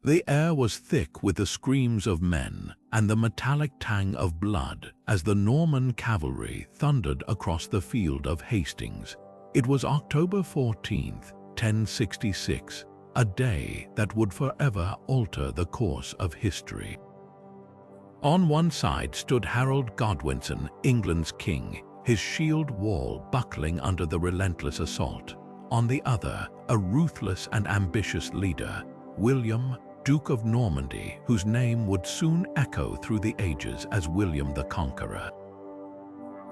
The air was thick with the screams of men and the metallic tang of blood as the Norman cavalry thundered across the field of Hastings. It was October 14th, 1066, a day that would forever alter the course of history. On one side stood Harold Godwinson, England's king, his shield wall buckling under the relentless assault. On the other, a ruthless and ambitious leader, William, Duke of Normandy, whose name would soon echo through the ages as William the Conqueror.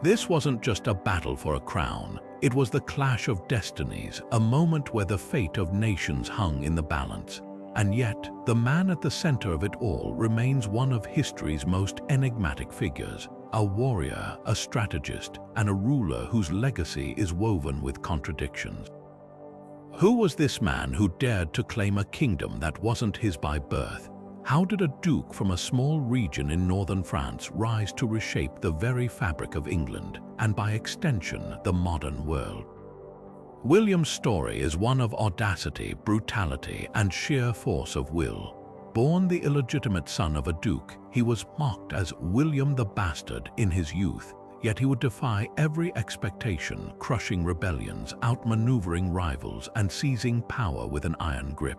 This wasn't just a battle for a crown, it was the clash of destinies, a moment where the fate of nations hung in the balance. And yet, the man at the center of it all remains one of history's most enigmatic figures, a warrior, a strategist, and a ruler whose legacy is woven with contradictions. Who was this man who dared to claim a kingdom that wasn't his by birth? How did a duke from a small region in northern France rise to reshape the very fabric of England, and by extension, the modern world? William's story is one of audacity, brutality, and sheer force of will. Born the illegitimate son of a duke, he was mocked as William the Bastard in his youth, yet he would defy every expectation, crushing rebellions, outmaneuvering rivals, and seizing power with an iron grip.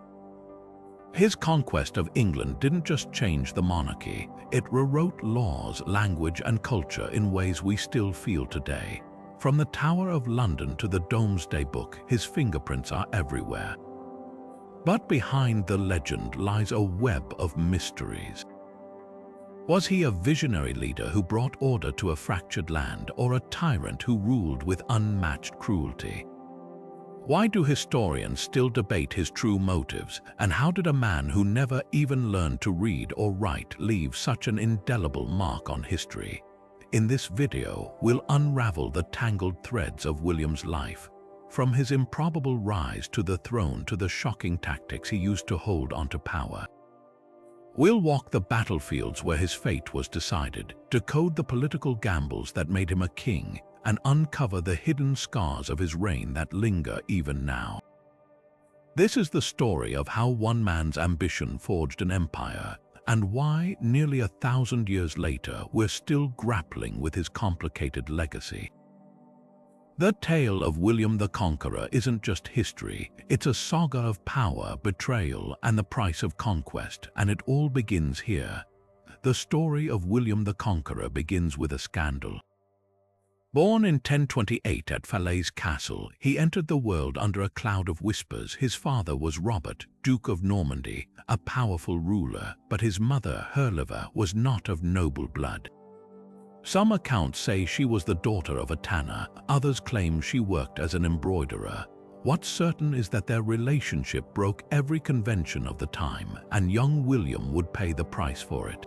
His conquest of England didn't just change the monarchy, it rewrote laws, language, and culture in ways we still feel today. From the Tower of London to the Domesday Book, his fingerprints are everywhere. But behind the legend lies a web of mysteries. Was he a visionary leader who brought order to a fractured land, or a tyrant who ruled with unmatched cruelty? Why do historians still debate his true motives, and how did a man who never even learned to read or write leave such an indelible mark on history? In this video, we'll unravel the tangled threads of William's life, from his improbable rise to the throne to the shocking tactics he used to hold onto power. We'll walk the battlefields where his fate was decided, decode the political gambles that made him a king, and uncover the hidden scars of his reign that linger even now. This is the story of how one man's ambition forged an empire, and why, nearly 1,000 years later, we're still grappling with his complicated legacy. The tale of William the Conqueror isn't just history, it's a saga of power, betrayal, and the price of conquest, and it all begins here. The story of William the Conqueror begins with a scandal. Born in 1028 at Falaise Castle, he entered the world under a cloud of whispers. His father was Robert, Duke of Normandy, a powerful ruler, but his mother, Relive, was not of noble blood. Some accounts say she was the daughter of a tanner, others claim she worked as an embroiderer. What's certain is that their relationship broke every convention of the time, and young William would pay the price for it.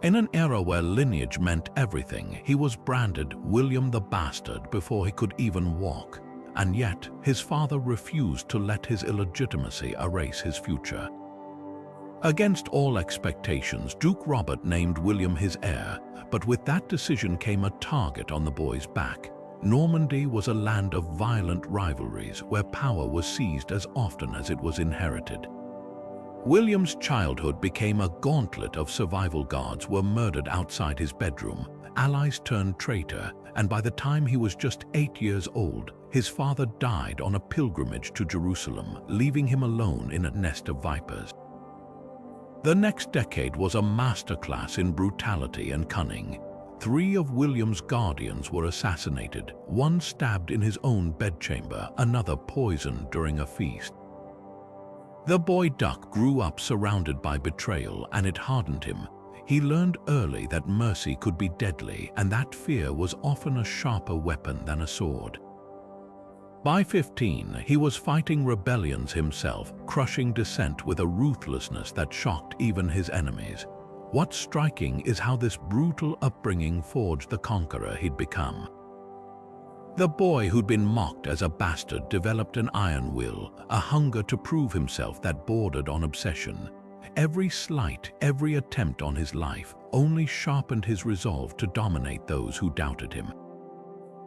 In an era where lineage meant everything, he was branded William the Bastard before he could even walk, and yet his father refused to let his illegitimacy erase his future. Against all expectations, Duke Robert named William his heir, but with that decision came a target on the boy's back. Normandy was a land of violent rivalries where power was seized as often as it was inherited. William's childhood became a gauntlet of survival. Guards were murdered outside his bedroom, allies turned traitor, and by the time he was just 8 years old, his father died on a pilgrimage to Jerusalem, leaving him alone in a nest of vipers. The next decade was a masterclass in brutality and cunning. 3 of William's guardians were assassinated, one stabbed in his own bedchamber, another poisoned during a feast. The boy Duck grew up surrounded by betrayal, and it hardened him. He learned early that mercy could be deadly, and that fear was often a sharper weapon than a sword. By 15, he was fighting rebellions himself, crushing dissent with a ruthlessness that shocked even his enemies. What's striking is how this brutal upbringing forged the conqueror he'd become. The boy who'd been mocked as a bastard developed an iron will, a hunger to prove himself that bordered on obsession. Every slight, every attempt on his life only sharpened his resolve to dominate those who doubted him.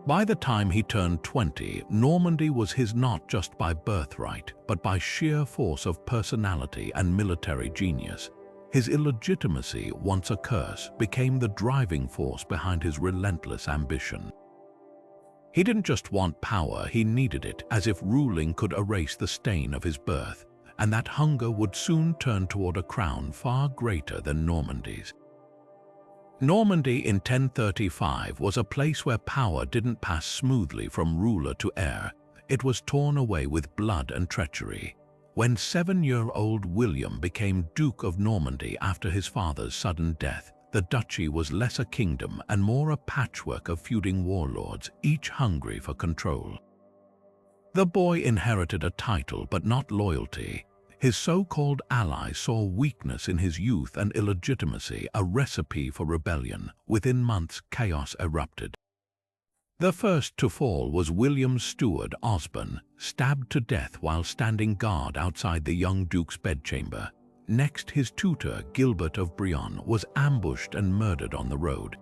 By the time he turned 20, Normandy was his not just by birthright, but by sheer force of personality and military genius. His illegitimacy, once a curse, became the driving force behind his relentless ambition. He didn't just want power, he needed it, as if ruling could erase the stain of his birth, and that hunger would soon turn toward a crown far greater than Normandy's. Normandy in 1035 was a place where power didn't pass smoothly from ruler to heir. It was torn away with blood and treachery. When 7-year-old William became Duke of Normandy after his father's sudden death, the duchy was less a kingdom and more a patchwork of feuding warlords, each hungry for control. The boy inherited a title but not loyalty. His so-called allies saw weakness in his youth and illegitimacy, a recipe for rebellion. Within months, chaos erupted. The first to fall was William's steward, Osborne, stabbed to death while standing guard outside the young duke's bedchamber. Next, his tutor, Gilbert of Brienne, was ambushed and murdered on the road.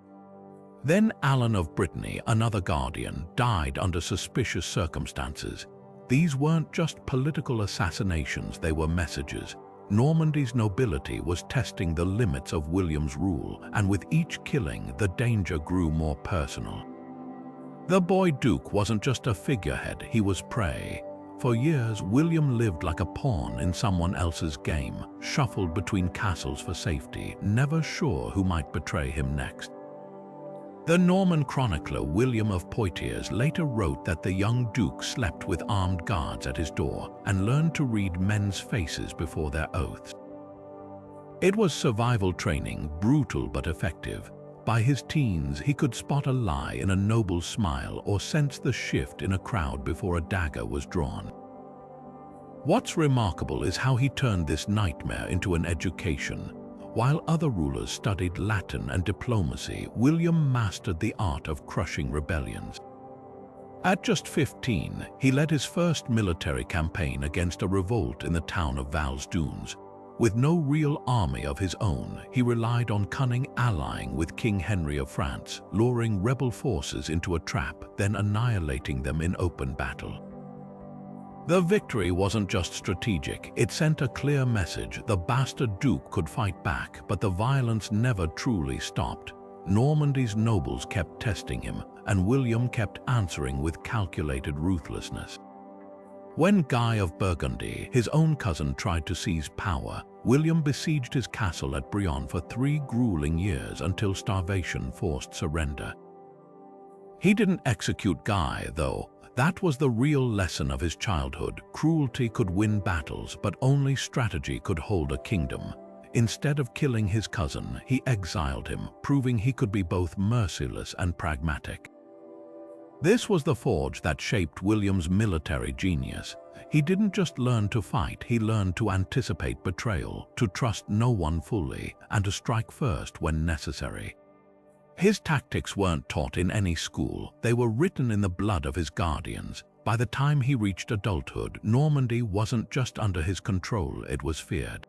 Then Alan of Brittany, another guardian, died under suspicious circumstances. These weren't just political assassinations, they were messages. Normandy's nobility was testing the limits of William's rule, and with each killing, the danger grew more personal. The boy duke wasn't just a figurehead, he was prey. For years, William lived like a pawn in someone else's game, shuffled between castles for safety, never sure who might betray him next. The Norman chronicler William of Poitiers later wrote that the young duke slept with armed guards at his door and learned to read men's faces before their oaths. It was survival training, brutal but effective. By his teens, he could spot a lie in a noble's smile or sense the shift in a crowd before a dagger was drawn. What's remarkable is how he turned this nightmare into an education. While other rulers studied Latin and diplomacy, William mastered the art of crushing rebellions. At just 15, he led his first military campaign against a revolt in the town of Vals-Dunes. With no real army of his own, he relied on cunning allying with King Henry of France, luring rebel forces into a trap, then annihilating them in open battle. The victory wasn't just strategic, it sent a clear message. The bastard duke could fight back, but the violence never truly stopped. Normandy's nobles kept testing him, and William kept answering with calculated ruthlessness. When Guy of Burgundy, his own cousin, tried to seize power, William besieged his castle at Brienne for 3 grueling years until starvation forced surrender. He didn't execute Guy, though. That was the real lesson of his childhood. Cruelty could win battles, but only strategy could hold a kingdom. Instead of killing his cousin, he exiled him, proving he could be both merciless and pragmatic. This was the forge that shaped William's military genius. He didn't just learn to fight, he learned to anticipate betrayal, to trust no one fully, and to strike first when necessary. His tactics weren't taught in any school, they were written in the blood of his guardians. By the time he reached adulthood, Normandy wasn't just under his control, it was feared.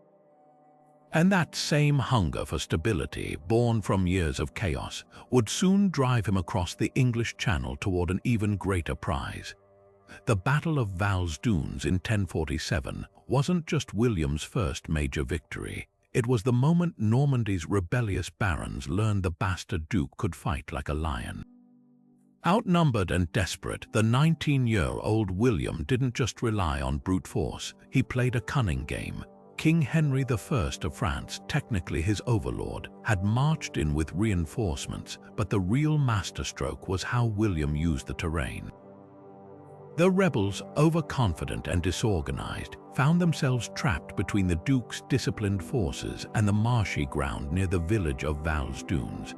And that same hunger for stability, born from years of chaos, would soon drive him across the English Channel toward an even greater prize. The Battle of Vals-Dunes in 1047 wasn't just William's first major victory. It was the moment Normandy's rebellious barons learned the bastard duke could fight like a lion. Outnumbered and desperate, the 19-year-old William didn't just rely on brute force, he played a cunning game. King Henry I of France, technically his overlord, had marched in with reinforcements, but the real masterstroke was how William used the terrain. The rebels, overconfident and disorganized, found themselves trapped between the Duke's disciplined forces and the marshy ground near the village of Vals-Dunes.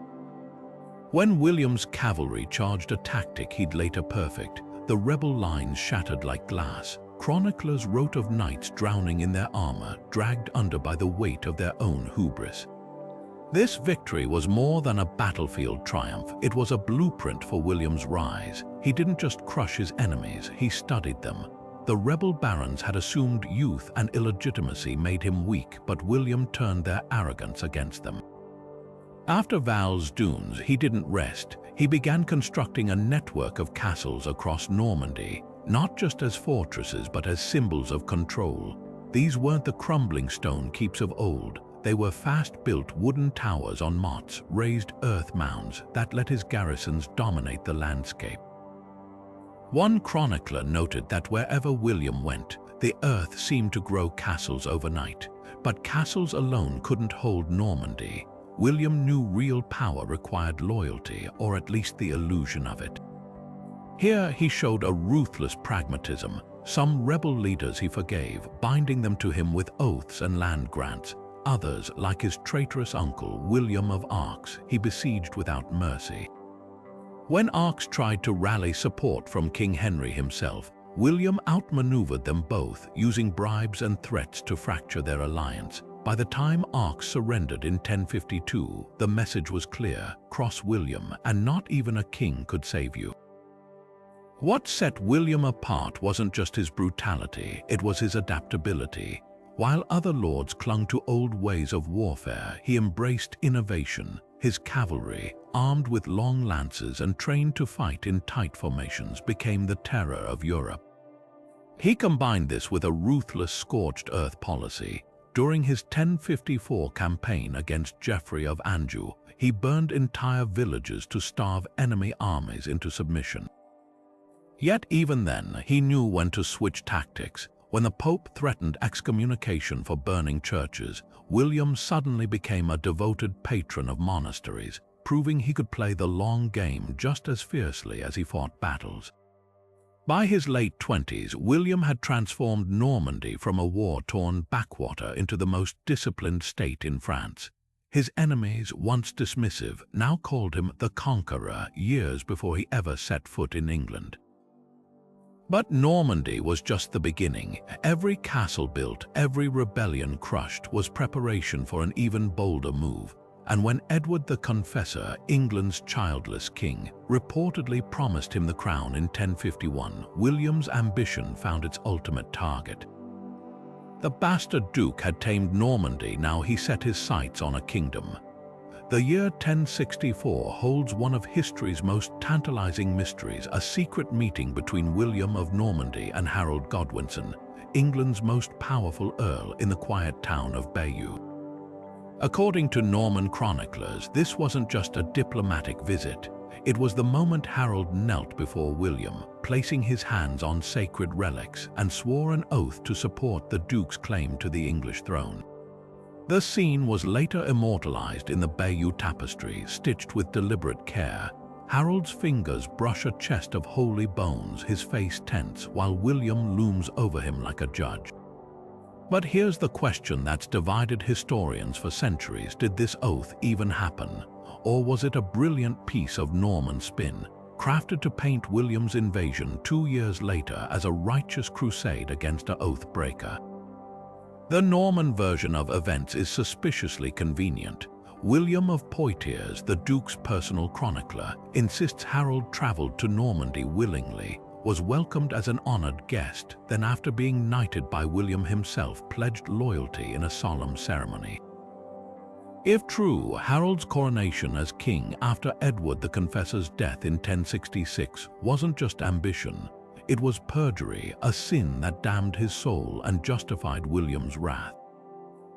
When William's cavalry charged a tactic he'd later perfect, the rebel lines shattered like glass. Chroniclers wrote of knights drowning in their armor, dragged under by the weight of their own hubris. This victory was more than a battlefield triumph, it was a blueprint for William's rise. He didn't just crush his enemies, he studied them. The rebel barons had assumed youth and illegitimacy made him weak, but William turned their arrogance against them. After Val's dunes, he didn't rest. He began constructing a network of castles across Normandy, not just as fortresses but as symbols of control. These weren't the crumbling stone keeps of old. They were fast-built wooden towers on moats, raised earth mounds that let his garrisons dominate the landscape. One chronicler noted that wherever William went, the earth seemed to grow castles overnight. But castles alone couldn't hold Normandy. William knew real power required loyalty, or at least the illusion of it. Here he showed a ruthless pragmatism. Some rebel leaders he forgave, binding them to him with oaths and land grants. Others, like his traitorous uncle, William of Arques, he besieged without mercy. When Arques tried to rally support from King Henry himself, William outmaneuvered them both, using bribes and threats to fracture their alliance. By the time Arques surrendered in 1052, the message was clear: cross William, and not even a king could save you. What set William apart wasn't just his brutality, it was his adaptability. While other lords clung to old ways of warfare, he embraced innovation. His cavalry, armed with long lances and trained to fight in tight formations, became the terror of Europe. He combined this with a ruthless scorched earth policy. During his 1054 campaign against Geoffrey of Anjou, he burned entire villages to starve enemy armies into submission. Yet even then, he knew when to switch tactics. When the Pope threatened excommunication for burning churches, William suddenly became a devoted patron of monasteries, proving he could play the long game just as fiercely as he fought battles. By his late 20s, William had transformed Normandy from a war-torn backwater into the most disciplined state in France. His enemies, once dismissive, now called him the Conqueror years before he ever set foot in England. But Normandy was just the beginning. Every castle built, every rebellion crushed, was preparation for an even bolder move. And when Edward the Confessor, England's childless king, reportedly promised him the crown in 1051, William's ambition found its ultimate target. The bastard duke had tamed Normandy, now he set his sights on a kingdom. The year 1064 holds one of history's most tantalizing mysteries, a secret meeting between William of Normandy and Harold Godwinson, England's most powerful earl, in the quiet town of Bayeux. According to Norman chroniclers, this wasn't just a diplomatic visit. It was the moment Harold knelt before William, placing his hands on sacred relics, and swore an oath to support the duke's claim to the English throne. The scene was later immortalized in the Bayeux Tapestry, stitched with deliberate care. Harold's fingers brush a chest of holy bones, his face tense, while William looms over him like a judge. But here's the question that's divided historians for centuries: did this oath even happen? Or was it a brilliant piece of Norman spin, crafted to paint William's invasion 2 years later as a righteous crusade against an oath breaker? The Norman version of events is suspiciously convenient. William of Poitiers, the Duke's personal chronicler, insists Harold traveled to Normandy willingly, was welcomed as an honored guest, then after being knighted by William himself, pledged loyalty in a solemn ceremony. If true, Harold's coronation as king after Edward the Confessor's death in 1066 wasn't just ambition. It was perjury, a sin that damned his soul and justified William's wrath.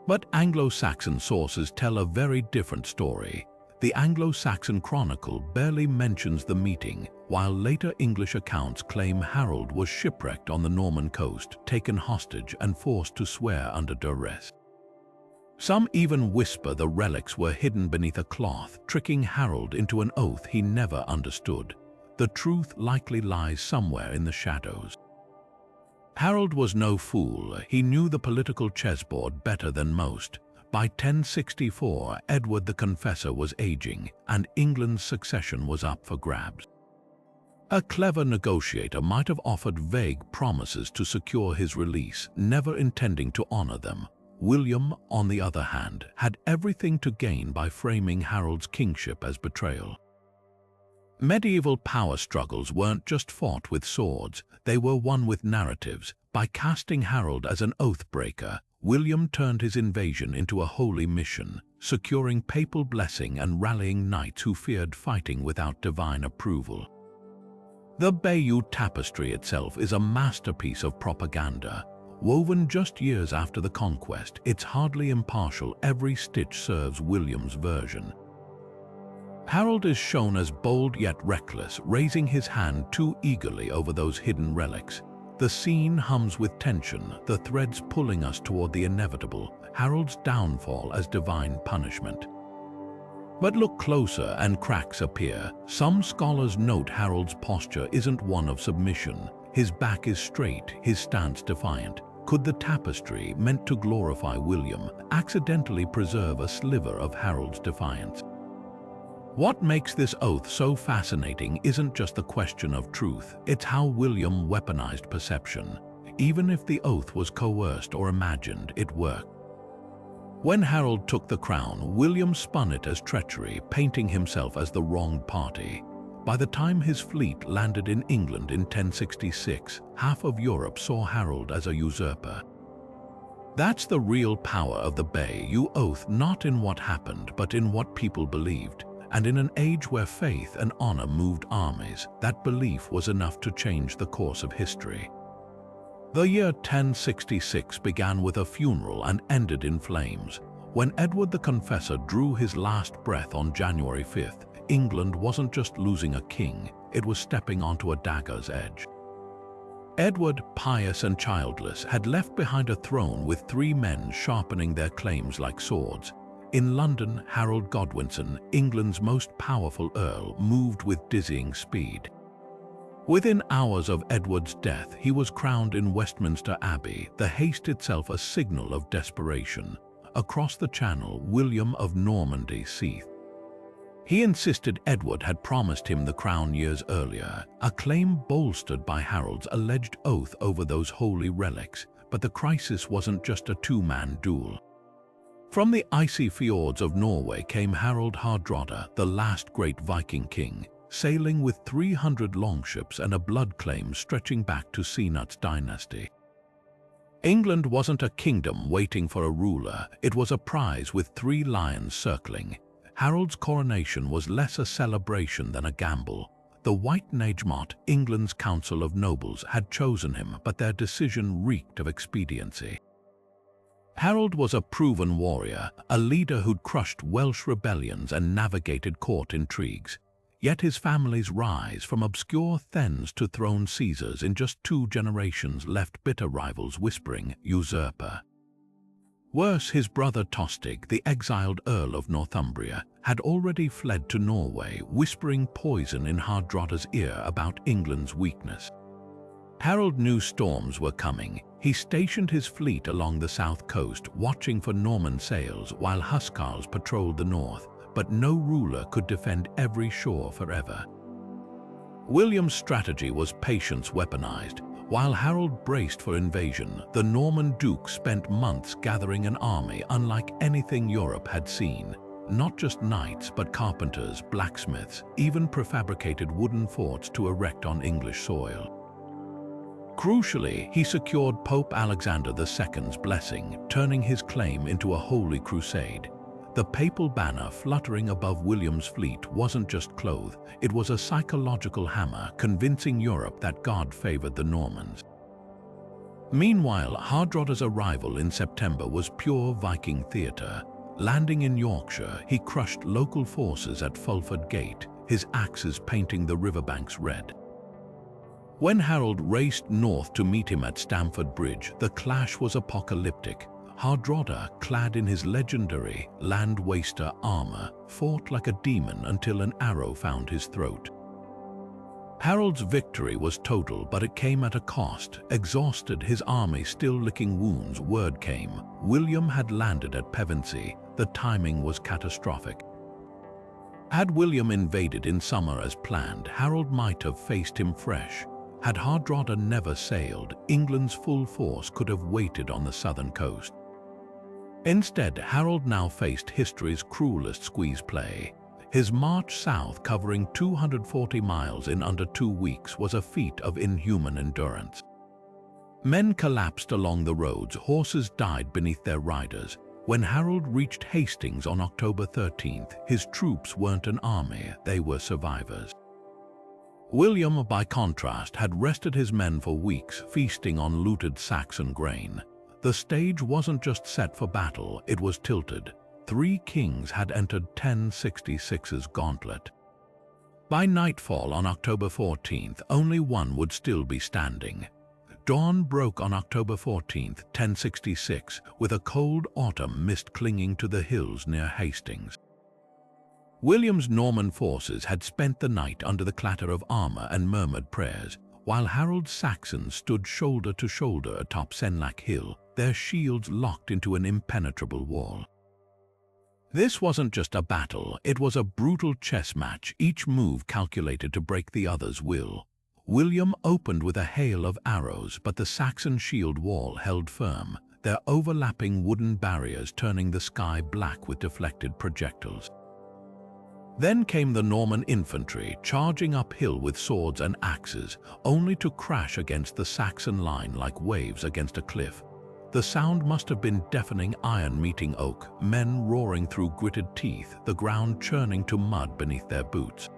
But Anglo-Saxon sources tell a very different story. The Anglo-Saxon Chronicle barely mentions the meeting, while later English accounts claim Harold was shipwrecked on the Norman coast, taken hostage and forced to swear under duress. Some even whisper the relics were hidden beneath a cloth, tricking Harold into an oath he never understood. The truth likely lies somewhere in the shadows. Harold was no fool. He knew the political chessboard better than most. By 1064, Edward the Confessor was aging, and England's succession was up for grabs. A clever negotiator might have offered vague promises to secure his release, never intending to honor them. William, on the other hand, had everything to gain by framing Harold's kingship as betrayal. Medieval power struggles weren't just fought with swords, they were won with narratives. By casting Harold as an oath-breaker, William turned his invasion into a holy mission, securing papal blessing and rallying knights who feared fighting without divine approval. The Bayeux Tapestry itself is a masterpiece of propaganda. Woven just years after the conquest, it's hardly impartial. Every stitch serves William's version. Harold is shown as bold yet reckless, raising his hand too eagerly over those hidden relics. The scene hums with tension, the threads pulling us toward the inevitable, Harold's downfall as divine punishment. But look closer and cracks appear. Some scholars note Harold's posture isn't one of submission. His back is straight, his stance defiant. Could the tapestry, meant to glorify William, accidentally preserve a sliver of Harold's defiance? What makes this oath so fascinating isn't just the question of truth, it's how William weaponized perception. Even if the oath was coerced or imagined, it worked. When Harold took the crown, William spun it as treachery, painting himself as the wronged party. By the time his fleet landed in England in 1066, half of Europe saw Harold as a usurper. That's the real power of the Bayeux oath, not in what happened, but in what people believed. And in an age where faith and honor moved armies, that belief was enough to change the course of history. The year 1066 began with a funeral and ended in flames. When Edward the Confessor drew his last breath on January 5th, England wasn't just losing a king, it was stepping onto a dagger's edge. Edward, pious and childless, had left behind a throne with 3 men sharpening their claims like swords. In London, Harold Godwinson, England's most powerful earl, moved with dizzying speed. Within hours of Edward's death, he was crowned in Westminster Abbey, the haste itself a signal of desperation. Across the Channel, William of Normandy seethed. He insisted Edward had promised him the crown years earlier, a claim bolstered by Harold's alleged oath over those holy relics. But the crisis wasn't just a two-man duel. From the icy fjords of Norway came Harald Hardrada, the last great Viking king, sailing with 300 longships and a blood claim stretching back to Cnut's dynasty. England wasn't a kingdom waiting for a ruler, it was a prize with 3 lions circling. Harold's coronation was less a celebration than a gamble. The White Enigmatic, England's council of nobles, had chosen him, but their decision reeked of expediency. Harold was a proven warrior, a leader who'd crushed Welsh rebellions and navigated court intrigues. Yet his family's rise from obscure thegns to throne Caesars in just 2 generations left bitter rivals whispering, usurper. Worse, his brother Tostig, the exiled Earl of Northumbria, had already fled to Norway, whispering poison in Hardrada's ear about England's weakness. Harold knew storms were coming. He stationed his fleet along the south coast, watching for Norman sails while Huscarls patrolled the north, but no ruler could defend every shore forever. William's strategy was patience weaponized. While Harold braced for invasion, the Norman duke spent months gathering an army unlike anything Europe had seen. Not just knights, but carpenters, blacksmiths, even prefabricated wooden forts to erect on English soil. Crucially, he secured Pope Alexander II's blessing, turning his claim into a holy crusade. The papal banner fluttering above William's fleet wasn't just cloth, it was a psychological hammer, convincing Europe that God favored the Normans. Meanwhile, Hardrada's arrival in September was pure Viking theatre. Landing in Yorkshire, he crushed local forces at Fulford Gate, his axes painting the riverbanks red. When Harold raced north to meet him at Stamford Bridge, the clash was apocalyptic. Hardrada, clad in his legendary land waster armor, fought like a demon until an arrow found his throat. Harold's victory was total, but it came at a cost. Exhausted, his army still licking wounds, word came. William had landed at Pevensey. The timing was catastrophic. Had William invaded in summer as planned, Harold might have faced him fresh. Had Hardrada never sailed, England's full force could have waited on the southern coast. Instead, Harold now faced history's cruelest squeeze play. His march south, covering 240 miles in under 2 weeks, was a feat of inhuman endurance. Men collapsed along the roads, horses died beneath their riders. When Harold reached Hastings on October 13th, his troops weren't an army, they were survivors. William, by contrast, had rested his men for weeks, feasting on looted Saxon grain. The stage wasn't just set for battle, it was tilted. 3 kings had entered 1066's gauntlet. By nightfall on October 14th, only one would still be standing. Dawn broke on October 14th, 1066, with a cold autumn mist clinging to the hills near Hastings. William's Norman forces had spent the night under the clatter of armor and murmured prayers, while Harold's Saxons stood shoulder to shoulder atop Senlac Hill, their shields locked into an impenetrable wall. This wasn't just a battle, it was a brutal chess match, each move calculated to break the other's will. William opened with a hail of arrows, but the Saxon shield wall held firm, their overlapping wooden barriers turning the sky black with deflected projectiles. Then came the Norman infantry, charging uphill with swords and axes, only to crash against the Saxon line like waves against a cliff. The sound must have been deafening, iron meeting oak, men roaring through gritted teeth, the ground churning to mud beneath their boots.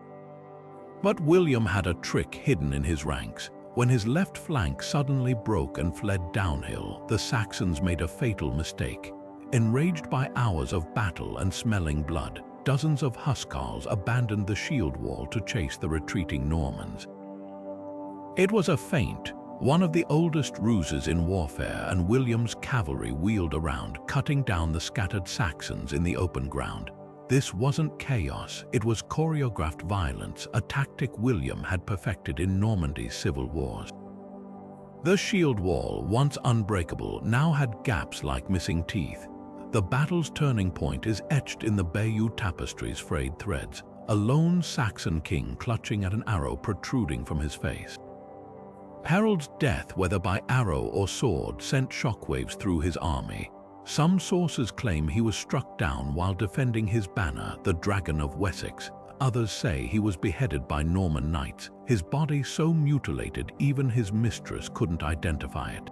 But William had a trick hidden in his ranks. When his left flank suddenly broke and fled downhill, the Saxons made a fatal mistake. Enraged by hours of battle and smelling blood, dozens of huscarls abandoned the shield wall to chase the retreating Normans. It was a feint, one of the oldest ruses in warfare, and William's cavalry wheeled around, cutting down the scattered Saxons in the open ground. This wasn't chaos, it was choreographed violence, a tactic William had perfected in Normandy's civil wars. The shield wall, once unbreakable, now had gaps like missing teeth. The battle's turning point is etched in the Bayeux Tapestry's frayed threads, a lone Saxon king clutching at an arrow protruding from his face. Harold's death, whether by arrow or sword, sent shockwaves through his army. Some sources claim he was struck down while defending his banner, the Dragon of Wessex. Others say he was beheaded by Norman knights, his body so mutilated even his mistress couldn't identify it.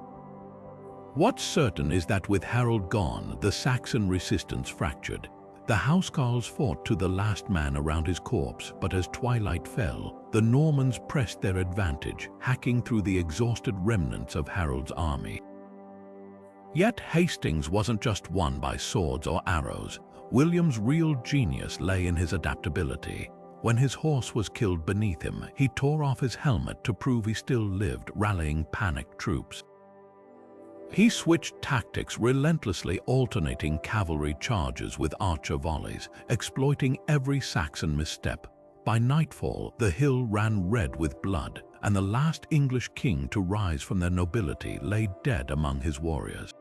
What's certain is that with Harold gone, the Saxon resistance fractured. The housecarls fought to the last man around his corpse, but as twilight fell, the Normans pressed their advantage, hacking through the exhausted remnants of Harold's army. Yet Hastings wasn't just won by swords or arrows. William's real genius lay in his adaptability. When his horse was killed beneath him, he tore off his helmet to prove he still lived, rallying panicked troops. He switched tactics, relentlessly alternating cavalry charges with archer volleys, exploiting every Saxon misstep. By nightfall, the hill ran red with blood, and the last English king to rise from their nobility lay dead among his warriors.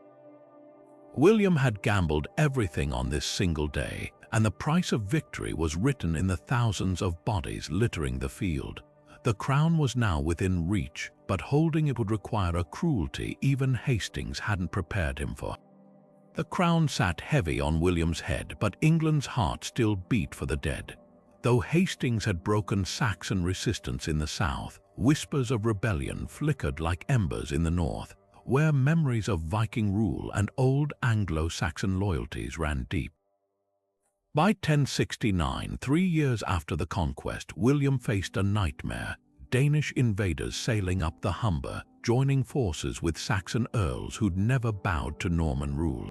William had gambled everything on this single day, and the price of victory was written in the thousands of bodies littering the field. The crown was now within reach, but holding it would require a cruelty even Hastings hadn't prepared him for. The crown sat heavy on William's head, but England's heart still beat for the dead. Though Hastings had broken Saxon resistance in the south, whispers of rebellion flickered like embers in the north, where memories of Viking rule and old Anglo-Saxon loyalties ran deep. By 1069, 3 years after the conquest, William faced a nightmare: Danish invaders sailing up the Humber, joining forces with Saxon earls who'd never bowed to Norman rule.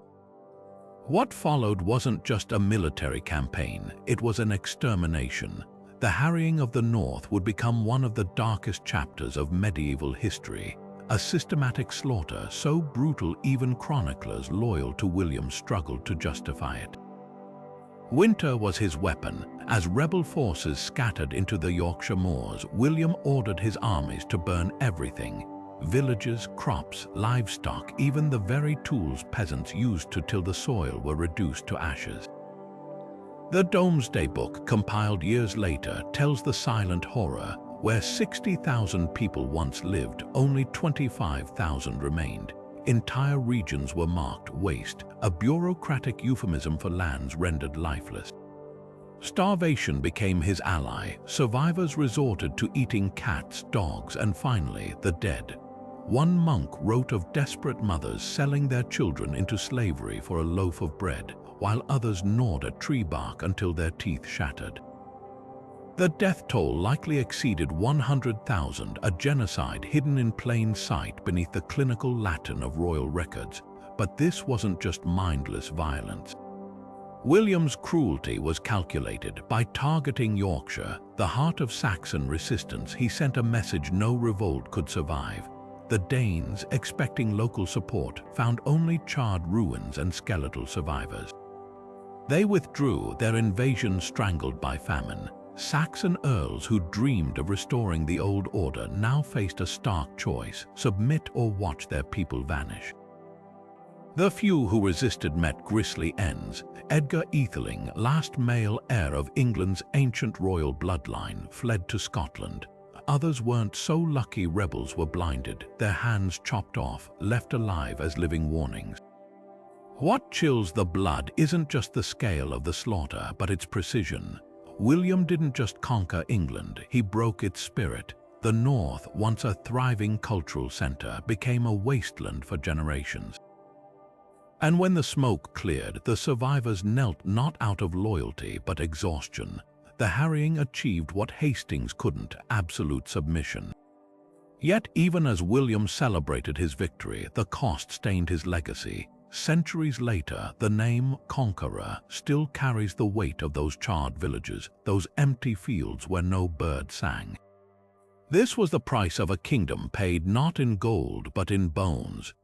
What followed wasn't just a military campaign, it was an extermination. The harrying of the North would become one of the darkest chapters of medieval history, a systematic slaughter so brutal even chroniclers loyal to William struggled to justify it. Winter was his weapon. As rebel forces scattered into the Yorkshire moors, William ordered his armies to burn everything: villages, crops, livestock, even the very tools peasants used to till the soil were reduced to ashes. The Domesday Book, compiled years later, tells the silent horror. Where 60,000 people once lived, only 25,000 remained. Entire regions were marked waste, a bureaucratic euphemism for lands rendered lifeless. Starvation became his ally. Survivors resorted to eating cats, dogs, and finally, the dead. One monk wrote of desperate mothers selling their children into slavery for a loaf of bread, while others gnawed at tree bark until their teeth shattered. The death toll likely exceeded 100,000, a genocide hidden in plain sight beneath the clinical Latin of royal records. But this wasn't just mindless violence. William's cruelty was calculated. By targeting Yorkshire, the heart of Saxon resistance, he sent a message no revolt could survive. The Danes, expecting local support, found only charred ruins and skeletal survivors. They withdrew, their invasion strangled by famine. Saxon earls who dreamed of restoring the old order now faced a stark choice: submit or watch their people vanish. The few who resisted met grisly ends. Edgar Atheling, last male heir of England's ancient royal bloodline, fled to Scotland. Others weren't so lucky. Rebels were blinded, their hands chopped off, left alive as living warnings. What chills the blood isn't just the scale of the slaughter, but its precision. William didn't just conquer England, he broke its spirit. The North, once a thriving cultural center, became a wasteland for generations. And when the smoke cleared, the survivors knelt not out of loyalty but exhaustion. The harrying achieved what Hastings couldn't: absolute submission. Yet even as William celebrated his victory, the cost stained his legacy. Centuries later, the name Conqueror still carries the weight of those charred villages, those empty fields where no bird sang. This was the price of a kingdom paid not in gold but in bones.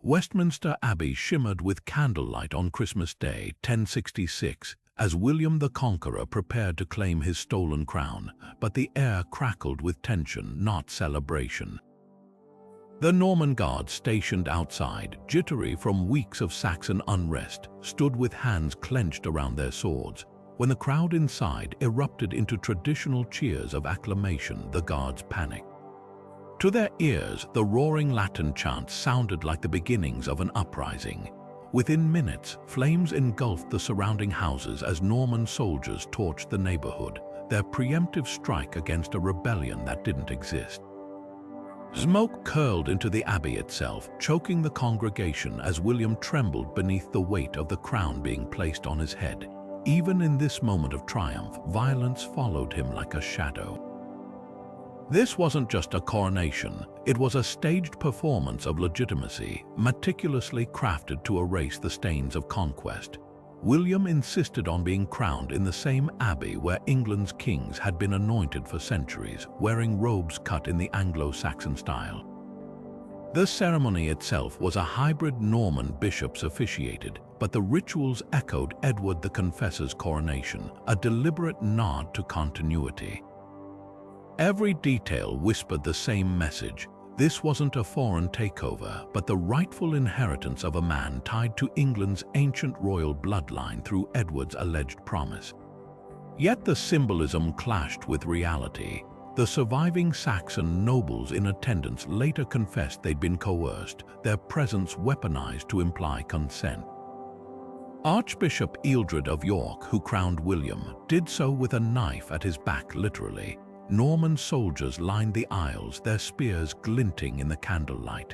Westminster Abbey shimmered with candlelight on Christmas Day, 1066, as William the Conqueror prepared to claim his stolen crown, but the air crackled with tension, not celebration. The Norman guards stationed outside, jittery from weeks of Saxon unrest, stood with hands clenched around their swords. When the crowd inside erupted into traditional cheers of acclamation, the guards panicked. To their ears, the roaring Latin chants sounded like the beginnings of an uprising. Within minutes, flames engulfed the surrounding houses as Norman soldiers torched the neighborhood, their preemptive strike against a rebellion that didn't exist. Smoke curled into the abbey itself, choking the congregation as William trembled beneath the weight of the crown being placed on his head. Even in this moment of triumph, violence followed him like a shadow. This wasn't just a coronation, it was a staged performance of legitimacy, meticulously crafted to erase the stains of conquest. William insisted on being crowned in the same abbey where England's kings had been anointed for centuries, wearing robes cut in the Anglo-Saxon style. The ceremony itself was a hybrid. Norman bishops officiated, but the rituals echoed Edward the Confessor's coronation, a deliberate nod to continuity. Every detail whispered the same message. This wasn't a foreign takeover, but the rightful inheritance of a man tied to England's ancient royal bloodline through Edward's alleged promise. Yet the symbolism clashed with reality. The surviving Saxon nobles in attendance later confessed they'd been coerced, their presence weaponized to imply consent. Archbishop Ealdred of York, who crowned William, did so with a knife at his back, literally. Norman soldiers lined the aisles, their spears glinting in the candlelight.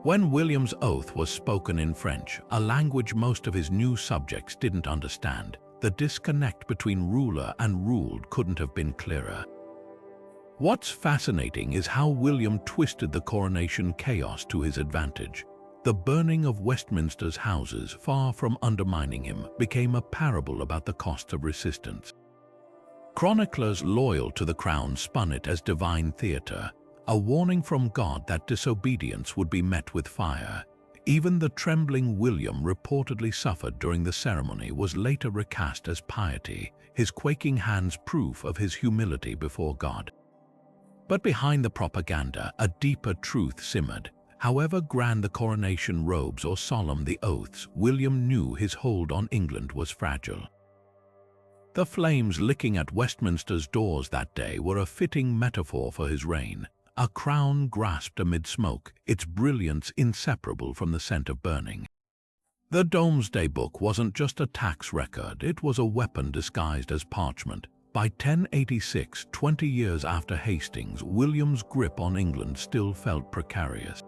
When William's oath was spoken in French, a language most of his new subjects didn't understand, the disconnect between ruler and ruled couldn't have been clearer. What's fascinating is how William twisted the coronation chaos to his advantage. The burning of Westminster's houses, far from undermining him, became a parable about the costs of resistance. Chroniclers loyal to the crown spun it as divine theater, a warning from God that disobedience would be met with fire. Even the trembling William reportedly suffered during the ceremony was later recast as piety, his quaking hands proof of his humility before God. But behind the propaganda, a deeper truth simmered. However grand the coronation robes or solemn the oaths, William knew his hold on England was fragile. The flames licking at Westminster's doors that day were a fitting metaphor for his reign. A crown grasped amid smoke, its brilliance inseparable from the scent of burning. The Domesday Book wasn't just a tax record, it was a weapon disguised as parchment. By 1086, 20 years after Hastings, William's grip on England still felt precarious.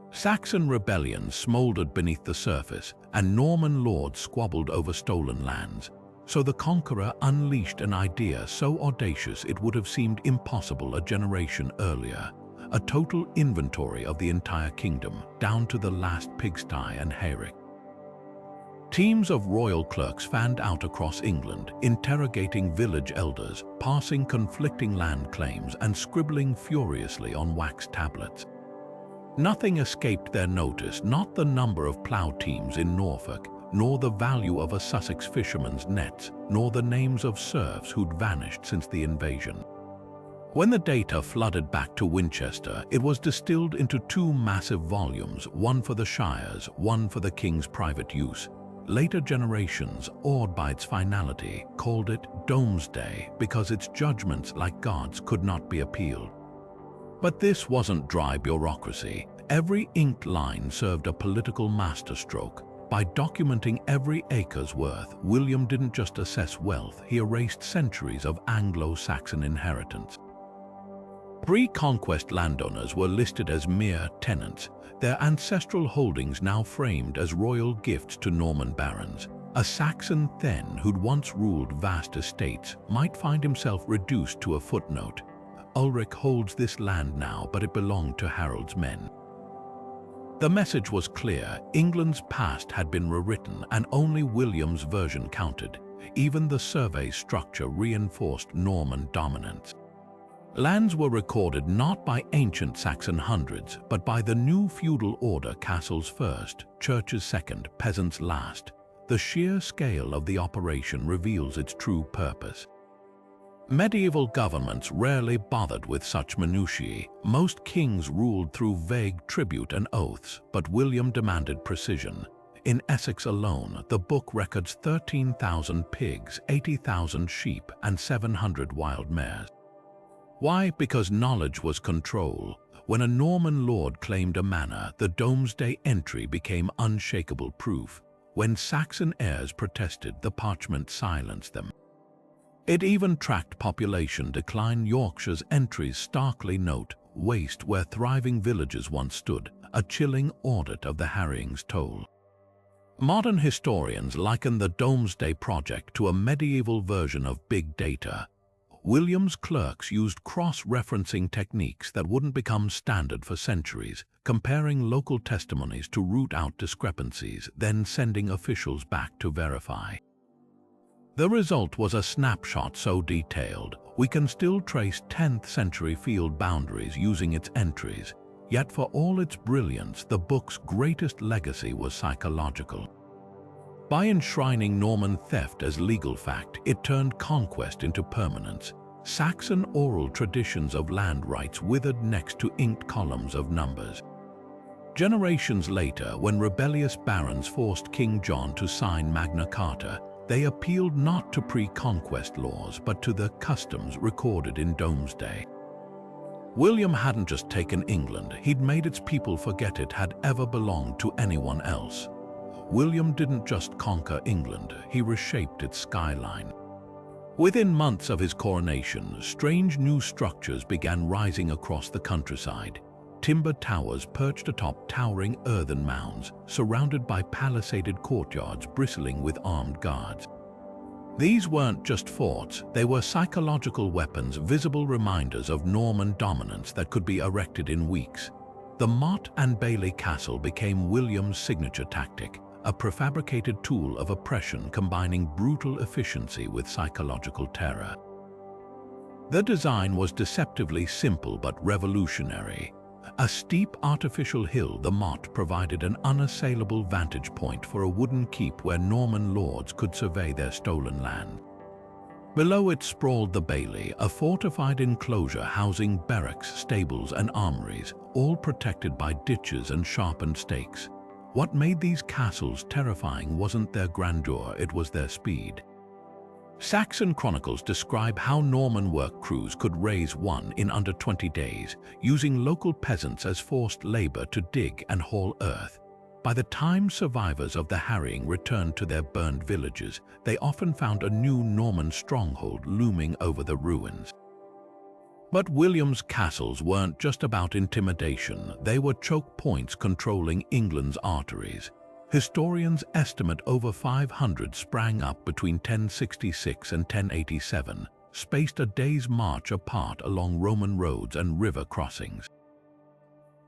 Saxon rebellions smoldered beneath the surface, and Norman lords squabbled over stolen lands. So the Conqueror unleashed an idea so audacious it would have seemed impossible a generation earlier: a total inventory of the entire kingdom, down to the last pigsty and hayrick. Teams of royal clerks fanned out across England, interrogating village elders, passing conflicting land claims, and scribbling furiously on wax tablets. Nothing escaped their notice, not the number of plough teams in Norfolk, nor the value of a Sussex fisherman's nets, nor the names of serfs who'd vanished since the invasion. When the data flooded back to Winchester, it was distilled into two massive volumes, one for the shires, one for the king's private use. Later generations, awed by its finality, called it Domesday because its judgments, like God's, could not be appealed. But this wasn't dry bureaucracy. Every inked line served a political masterstroke. By documenting every acre's worth, William didn't just assess wealth, he erased centuries of Anglo-Saxon inheritance. Pre-conquest landowners were listed as mere tenants, their ancestral holdings now framed as royal gifts to Norman barons. A Saxon then who'd once ruled vast estates might find himself reduced to a footnote. Ulrich holds this land now, but it belonged to Harold's men. The message was clear: England's past had been rewritten, and only William's version counted. Even the survey structure reinforced Norman dominance. Lands were recorded not by ancient Saxon hundreds, but by the new feudal order: castles first, churches second, peasants last. The sheer scale of the operation reveals its true purpose. Medieval governments rarely bothered with such minutiae. Most kings ruled through vague tribute and oaths, but William demanded precision. In Essex alone, the book records 13,000 pigs, 80,000 sheep, and 700 wild mares. Why? Because knowledge was control. When a Norman lord claimed a manor, the Domesday entry became unshakable proof. When Saxon heirs protested, the parchment silenced them. It even tracked population decline. Yorkshire's entries starkly note waste where thriving villages once stood, a chilling audit of the harrying's toll. Modern historians liken the Domesday Project to a medieval version of big data. William's clerks used cross-referencing techniques that wouldn't become standard for centuries, comparing local testimonies to root out discrepancies, then sending officials back to verify. The result was a snapshot so detailed, we can still trace 10th century field boundaries using its entries. Yet for all its brilliance, the book's greatest legacy was psychological. By enshrining Norman theft as legal fact, it turned conquest into permanence. Saxon oral traditions of land rights withered next to inked columns of numbers. Generations later, when rebellious barons forced King John to sign Magna Carta, they appealed not to pre-conquest laws, but to the customs recorded in Domesday. William hadn't just taken England, he'd made its people forget it had ever belonged to anyone else. William didn't just conquer England, he reshaped its skyline. Within months of his coronation, strange new structures began rising across the countryside. Timber towers perched atop towering earthen mounds, surrounded by palisaded courtyards bristling with armed guards. These weren't just forts, they were psychological weapons, visible reminders of Norman dominance that could be erected in weeks. The Motte and Bailey Castle became William's signature tactic, a prefabricated tool of oppression combining brutal efficiency with psychological terror. The design was deceptively simple but revolutionary. A steep artificial hill, the Motte provided an unassailable vantage point for a wooden keep where Norman lords could survey their stolen land. Below it sprawled the Bailey, a fortified enclosure housing barracks, stables, and armories, all protected by ditches and sharpened stakes. What made these castles terrifying wasn't their grandeur, it was their speed. Saxon chronicles describe how Norman work crews could raise one in under 20 days, using local peasants as forced labor to dig and haul earth. By the time survivors of the harrying returned to their burned villages, they often found a new Norman stronghold looming over the ruins. But William's castles weren't just about intimidation, they were choke points controlling England's arteries. Historians estimate over 500 sprang up between 1066 and 1087, spaced a day's march apart along Roman roads and river crossings.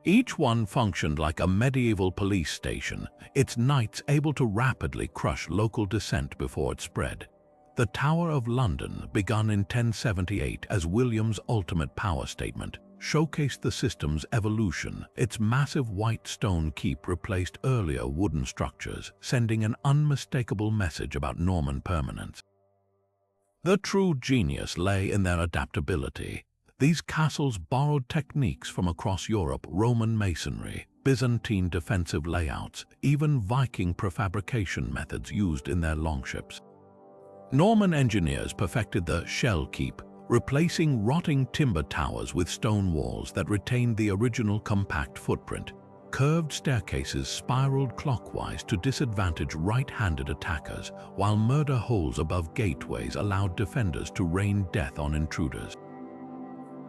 Each one functioned like a medieval police station, its knights able to rapidly crush local dissent before it spread. The Tower of London, begun in 1078 as William's ultimate power statement, showcased the system's evolution. Its massive white stone keep replaced earlier wooden structures, sending an unmistakable message about Norman permanence. The true genius lay in their adaptability. These castles borrowed techniques from across Europe: Roman masonry, Byzantine defensive layouts, even Viking prefabrication methods used in their longships. Norman engineers perfected the shell keep, replacing rotting timber towers with stone walls that retained the original compact footprint. Curved staircases spiraled clockwise to disadvantage right-handed attackers, while murder holes above gateways allowed defenders to rain death on intruders.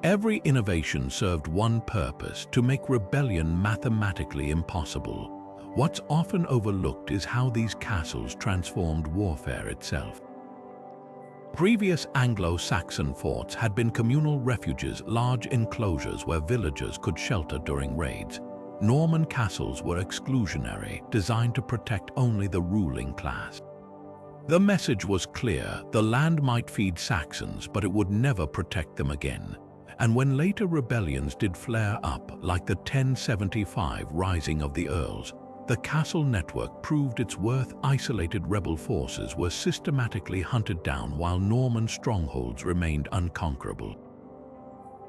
Every innovation served one purpose: to make rebellion mathematically impossible. What's often overlooked is how these castles transformed warfare itself. Previous Anglo-Saxon forts had been communal refuges, large enclosures where villagers could shelter during raids. Norman castles were exclusionary, designed to protect only the ruling class. The message was clear: the land might feed Saxons, but it would never protect them again. And when later rebellions did flare up, like the 1075 Rising of the Earls, the castle network proved its worth. Isolated rebel forces were systematically hunted down while Norman strongholds remained unconquerable.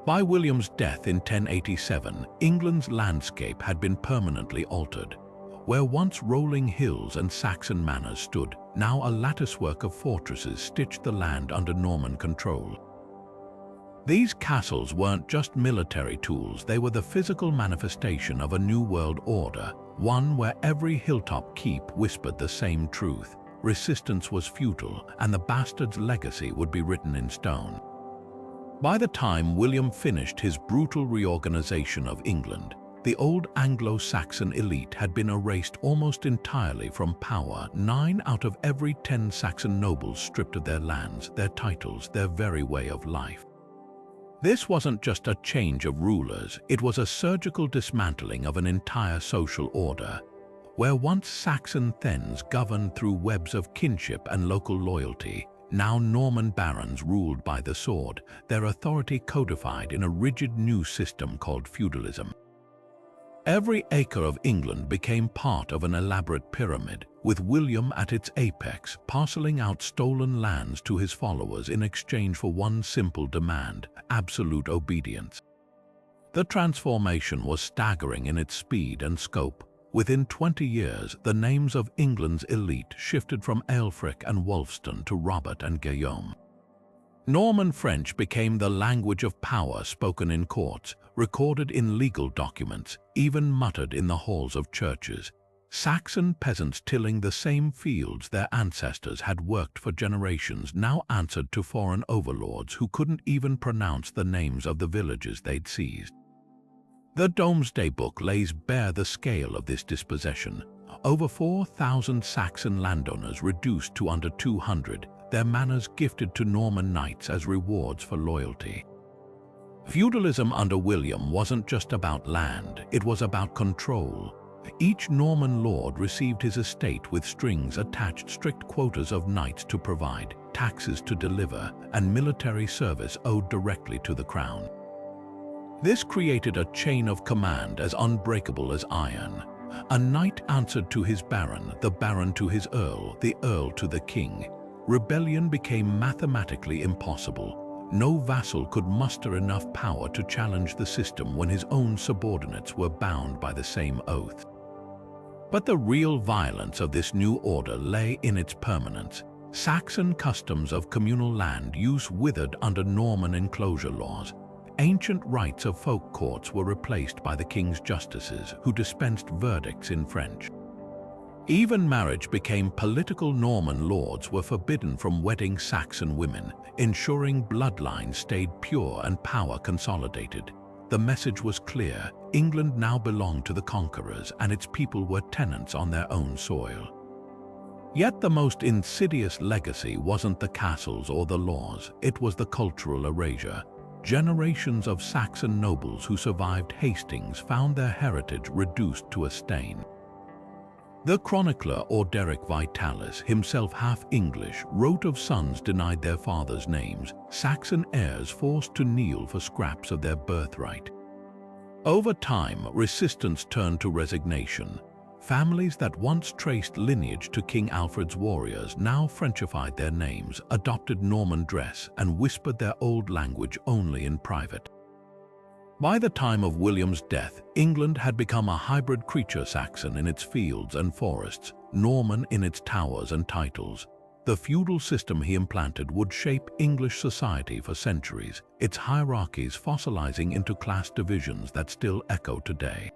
By William's death in 1087, England's landscape had been permanently altered. Where once rolling hills and Saxon manors stood, now a latticework of fortresses stitched the land under Norman control. These castles weren't just military tools, they were the physical manifestation of a new world order, one where every hilltop keep whispered the same truth: resistance was futile, and the bastard's legacy would be written in stone. By the time William finished his brutal reorganization of England, the old Anglo-Saxon elite had been erased almost entirely from power. 9 out of every 10 Saxon nobles stripped of their lands, their titles, their very way of life. This wasn't just a change of rulers, it was a surgical dismantling of an entire social order. Where once Saxon thegns governed through webs of kinship and local loyalty, now Norman barons ruled by the sword, their authority codified in a rigid new system called feudalism. Every acre of England became part of an elaborate pyramid, with William at its apex, parceling out stolen lands to his followers in exchange for one simple demand: absolute obedience. The transformation was staggering in its speed and scope. Within 20 years, the names of England's elite shifted from Aelfric and Wulfstan to Robert and Guillaume. Norman French became the language of power, spoken in courts, recorded in legal documents, even muttered in the halls of churches. Saxon peasants tilling the same fields their ancestors had worked for generations now answered to foreign overlords who couldn't even pronounce the names of the villages they'd seized. The Domesday Book lays bare the scale of this dispossession. Over 4,000 Saxon landowners reduced to under 200, their manors gifted to Norman knights as rewards for loyalty. Feudalism under William wasn't just about land, it was about control. Each Norman lord received his estate with strings attached, strict quotas of knights to provide, taxes to deliver, and military service owed directly to the crown. This created a chain of command as unbreakable as iron. A knight answered to his baron, the baron to his earl, the earl to the king. Rebellion became mathematically impossible. No vassal could muster enough power to challenge the system when his own subordinates were bound by the same oath. But the real violence of this new order lay in its permanence. Saxon customs of communal land use withered under Norman enclosure laws. Ancient rights of folk courts were replaced by the king's justices, who dispensed verdicts in French. Even marriage became political. Norman lords were forbidden from wedding Saxon women, ensuring bloodlines stayed pure and power consolidated. The message was clear: England now belonged to the conquerors, and its people were tenants on their own soil. Yet the most insidious legacy wasn't the castles or the laws, it was the cultural erasure. Generations of Saxon nobles who survived Hastings found their heritage reduced to a stain. The chronicler Orderic Vitalis, himself half English, wrote of sons denied their fathers' names, Saxon heirs forced to kneel for scraps of their birthright. Over time, resistance turned to resignation. Families that once traced lineage to King Alfred's warriors now Frenchified their names, adopted Norman dress, and whispered their old language only in private. By the time of William's death, England had become a hybrid creature, Saxon in its fields and forests, Norman in its towers and titles. The feudal system he implanted would shape English society for centuries, its hierarchies fossilizing into class divisions that still echo today.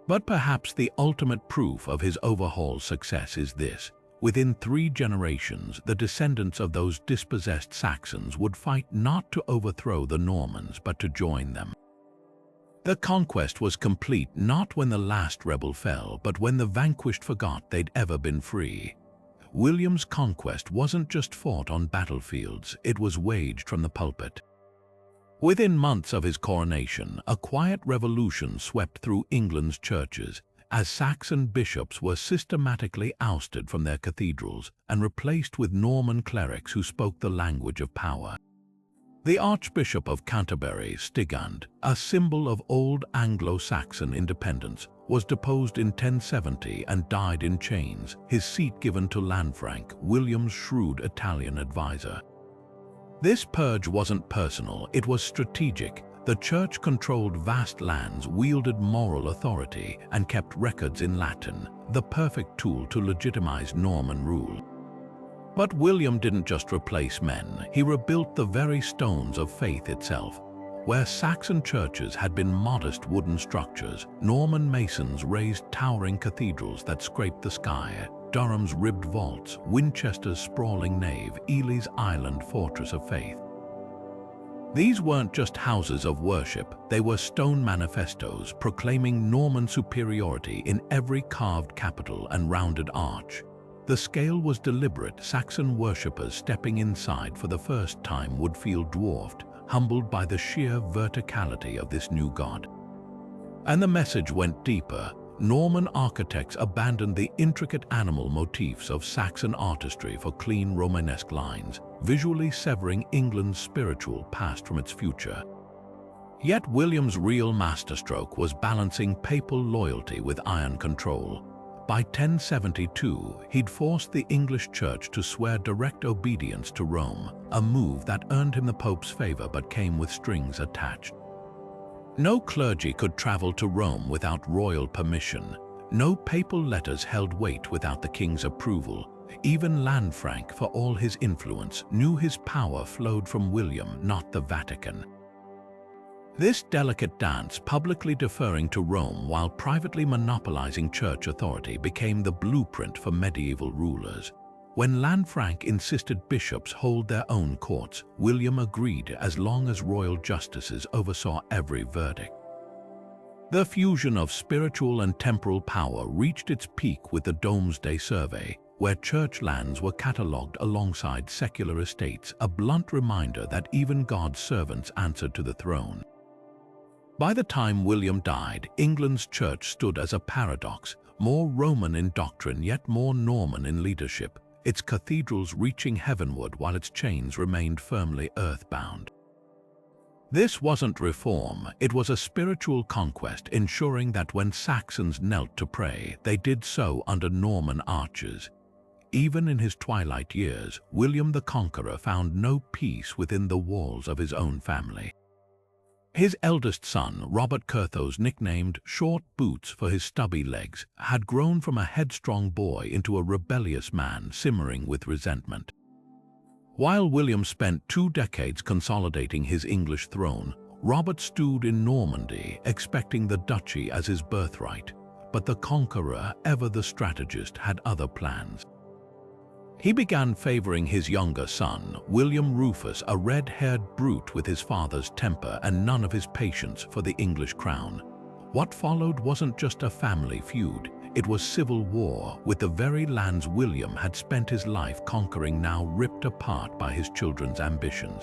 But perhaps the ultimate proof of his overhaul success is this: within 3 generations, the descendants of those dispossessed Saxons would fight not to overthrow the Normans but to join them. The conquest was complete not when the last rebel fell, but when the vanquished forgot they'd ever been free. William's conquest wasn't just fought on battlefields, it was waged from the pulpit. Within months of his coronation, a quiet revolution swept through England's churches, as Saxon bishops were systematically ousted from their cathedrals and replaced with Norman clerics who spoke the language of power. The Archbishop of Canterbury, Stigand, a symbol of old Anglo-Saxon independence, was deposed in 1070 and died in chains, his seat given to Lanfranc, William's shrewd Italian advisor. This purge wasn't personal, it was strategic. The church controlled vast lands, wielded moral authority, and kept records in Latin, the perfect tool to legitimize Norman rule. But William didn't just replace men, he rebuilt the very stones of faith itself. Where Saxon churches had been modest wooden structures, Norman masons raised towering cathedrals that scraped the sky. Durham's ribbed vaults, Winchester's sprawling nave, Ely's island fortress of faith. These weren't just houses of worship, they were stone manifestos proclaiming Norman superiority in every carved capital and rounded arch. The scale was deliberate. Saxon worshippers stepping inside for the first time would feel dwarfed, humbled by the sheer verticality of this new god. And the message went deeper. Norman architects abandoned the intricate animal motifs of Saxon artistry for clean Romanesque lines, visually severing England's spiritual past from its future. Yet William's real masterstroke was balancing papal loyalty with iron control. By 1072, he'd forced the English Church to swear direct obedience to Rome, a move that earned him the Pope's favor but came with strings attached. No clergy could travel to Rome without royal permission. No papal letters held weight without the king's approval. Even Lanfranc, for all his influence, knew his power flowed from William, not the Vatican. This delicate dance, publicly deferring to Rome while privately monopolizing church authority, became the blueprint for medieval rulers. When Lanfranc insisted bishops hold their own courts, William agreed as long as royal justices oversaw every verdict. The fusion of spiritual and temporal power reached its peak with the Domesday Survey, where church lands were catalogued alongside secular estates, a blunt reminder that even God's servants answered to the throne. By the time William died, England's church stood as a paradox, more Roman in doctrine yet more Norman in leadership, its cathedrals reaching heavenward while its chains remained firmly earthbound. This wasn't reform, it was a spiritual conquest, ensuring that when Saxons knelt to pray, they did so under Norman arches. Even in his twilight years, William the Conqueror found no peace within the walls of his own family. His eldest son, Robert Curthose, nicknamed Short Boots for his stubby legs, had grown from a headstrong boy into a rebellious man simmering with resentment. While William spent 2 decades consolidating his English throne, Robert stewed in Normandy, expecting the duchy as his birthright. but the Conqueror, ever the strategist, had other plans. He began favoring his younger son, William Rufus, a red-haired brute with his father's temper and none of his patience for the English crown. What followed wasn't just a family feud, it was civil war, with the very lands William had spent his life conquering now ripped apart by his children's ambitions.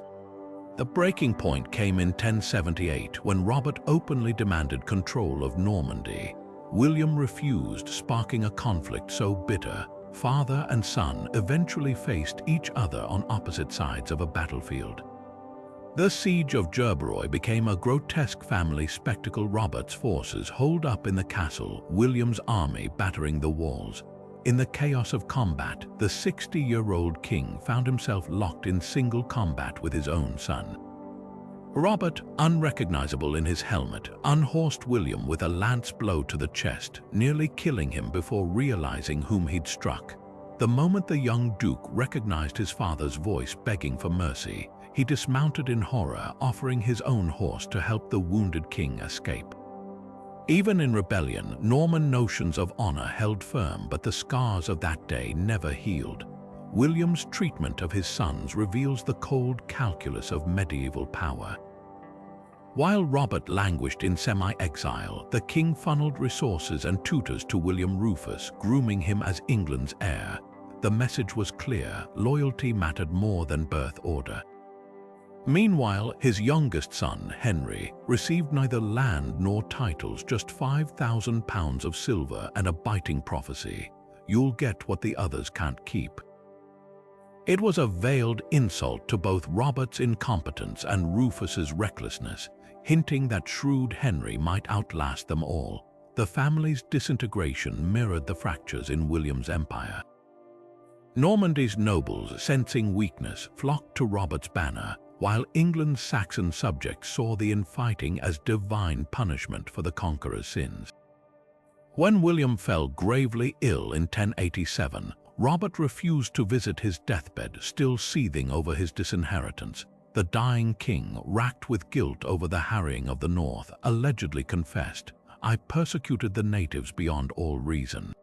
The breaking point came in 1078 when Robert openly demanded control of Normandy. William refused, sparking a conflict so bitter, father and son eventually faced each other on opposite sides of a battlefield. The siege of Gerberoi became a grotesque family spectacle. Robert's forces holed up in the castle, William's army battering the walls. In the chaos of combat, the 60-year-old king found himself locked in single combat with his own son. Robert, unrecognizable in his helmet, unhorsed William with a lance blow to the chest, nearly killing him before realizing whom he'd struck. The moment the young duke recognized his father's voice begging for mercy, he dismounted in horror, offering his own horse to help the wounded king escape. Even in rebellion, Norman notions of honor held firm, but the scars of that day never healed. William's treatment of his sons reveals the cold calculus of medieval power. While Robert languished in semi-exile, the king funneled resources and tutors to William Rufus, grooming him as England's heir. The message was clear: loyalty mattered more than birth order. Meanwhile, his youngest son, Henry, received neither land nor titles, just £5,000 of silver and a biting prophecy: "You'll get what the others can't keep." It was a veiled insult to both Robert's incompetence and Rufus's recklessness, hinting that shrewd Henry might outlast them all. The family's disintegration mirrored the fractures in William's empire. Normandy's nobles, sensing weakness, flocked to Robert's banner, while England's Saxon subjects saw the infighting as divine punishment for the conqueror's sins. When William fell gravely ill in 1087, Robert refused to visit his deathbed, still seething over his disinheritance. The dying king, racked with guilt over the harrying of the north, allegedly confessed, "I persecuted the natives beyond all reason.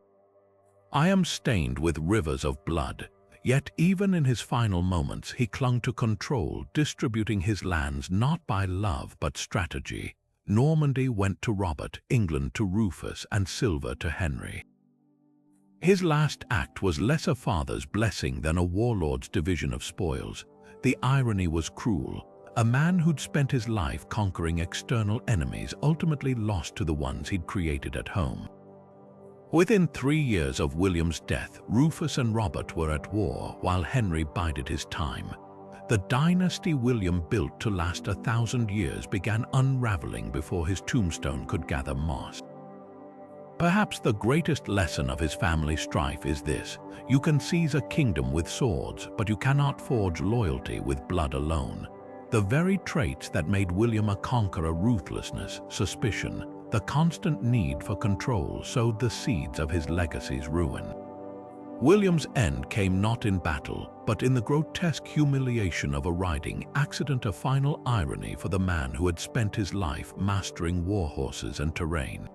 I am stained with rivers of blood." Yet even in his final moments, he clung to control, distributing his lands not by love but strategy. Normandy went to Robert, England to Rufus, and silver to Henry. His last act was less a father's blessing than a warlord's division of spoils. The irony was cruel. A man who'd spent his life conquering external enemies ultimately lost to the ones he'd created at home. Within 3 years of William's death, Rufus and Robert were at war, while Henry bided his time. The dynasty William built to last 1,000 years began unraveling before his tombstone could gather moss. Perhaps the greatest lesson of his family strife is this: you can seize a kingdom with swords, but you cannot forge loyalty with blood alone. The very traits that made William a conqueror, ruthlessness, suspicion, the constant need for control, sowed the seeds of his legacy's ruin. William's end came not in battle, but in the grotesque humiliation of a riding accident, a final irony for the man who had spent his life mastering war horses and terrain.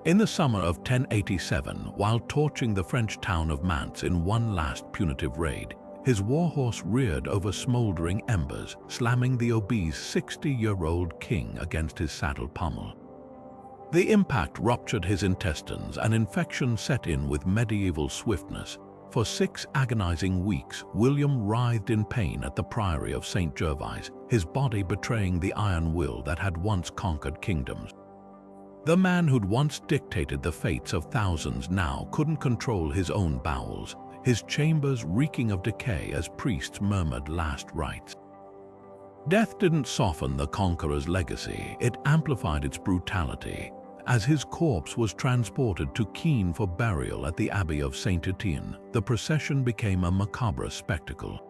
In the summer of 1087, while torching the French town of Mantes in one last punitive raid, his warhorse reared over smoldering embers, slamming the obese 60-year-old king against his saddle pommel. The impact ruptured his intestines, and infection set in with medieval swiftness. For 6 agonizing weeks, William writhed in pain at the priory of St. Gervais, his body betraying the iron will that had once conquered kingdoms. The man who'd once dictated the fates of thousands now couldn't control his own bowels, his chambers reeking of decay as priests murmured last rites. Death didn't soften the conqueror's legacy, it amplified its brutality. As his corpse was transported to Keene for burial at the Abbey of St. Etienne, the procession became a macabre spectacle.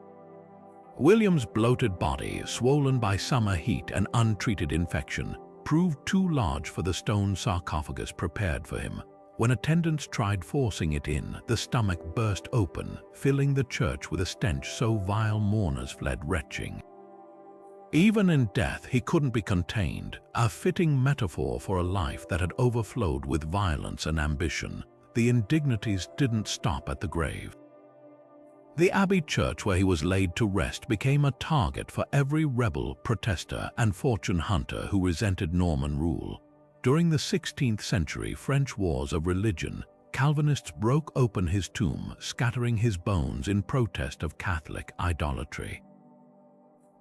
William's bloated body, swollen by summer heat and untreated infection, proved too large for the stone sarcophagus prepared for him. When attendants tried forcing it in, the stomach burst open, filling the church with a stench so vile mourners fled retching. Even in death, he couldn't be contained, a fitting metaphor for a life that had overflowed with violence and ambition. The indignities didn't stop at the grave. The abbey church where he was laid to rest became a target for every rebel, protester, and fortune hunter who resented Norman rule. During the 16th century French wars of religion, Calvinists broke open his tomb, scattering his bones in protest of Catholic idolatry.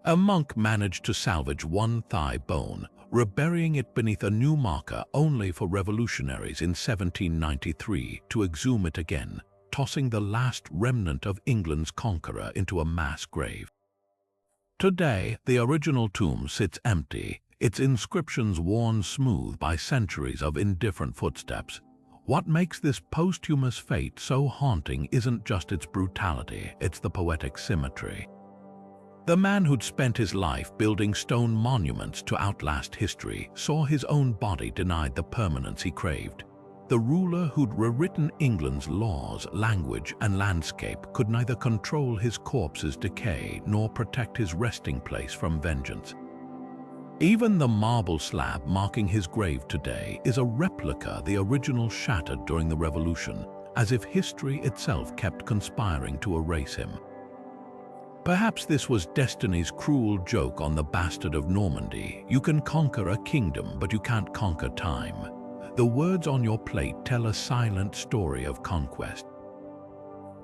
A monk managed to salvage one thigh bone, reburying it beneath a new marker only for revolutionaries in 1793 to exhume it again, tossing the last remnant of England's conqueror into a mass grave. Today, the original tomb sits empty, its inscriptions worn smooth by centuries of indifferent footsteps. What makes this posthumous fate so haunting isn't just its brutality, it's the poetic symmetry. The man who'd spent his life building stone monuments to outlast history saw his own body denied the permanence he craved. The ruler who'd rewritten England's laws, language, and landscape could neither control his corpse's decay nor protect his resting place from vengeance. Even the marble slab marking his grave today is a replica, the original shattered during the Revolution, as if history itself kept conspiring to erase him. Perhaps this was destiny's cruel joke on the Bastard of Normandy. You can conquer a kingdom, but you can't conquer time. The words on your plate tell a silent story of conquest.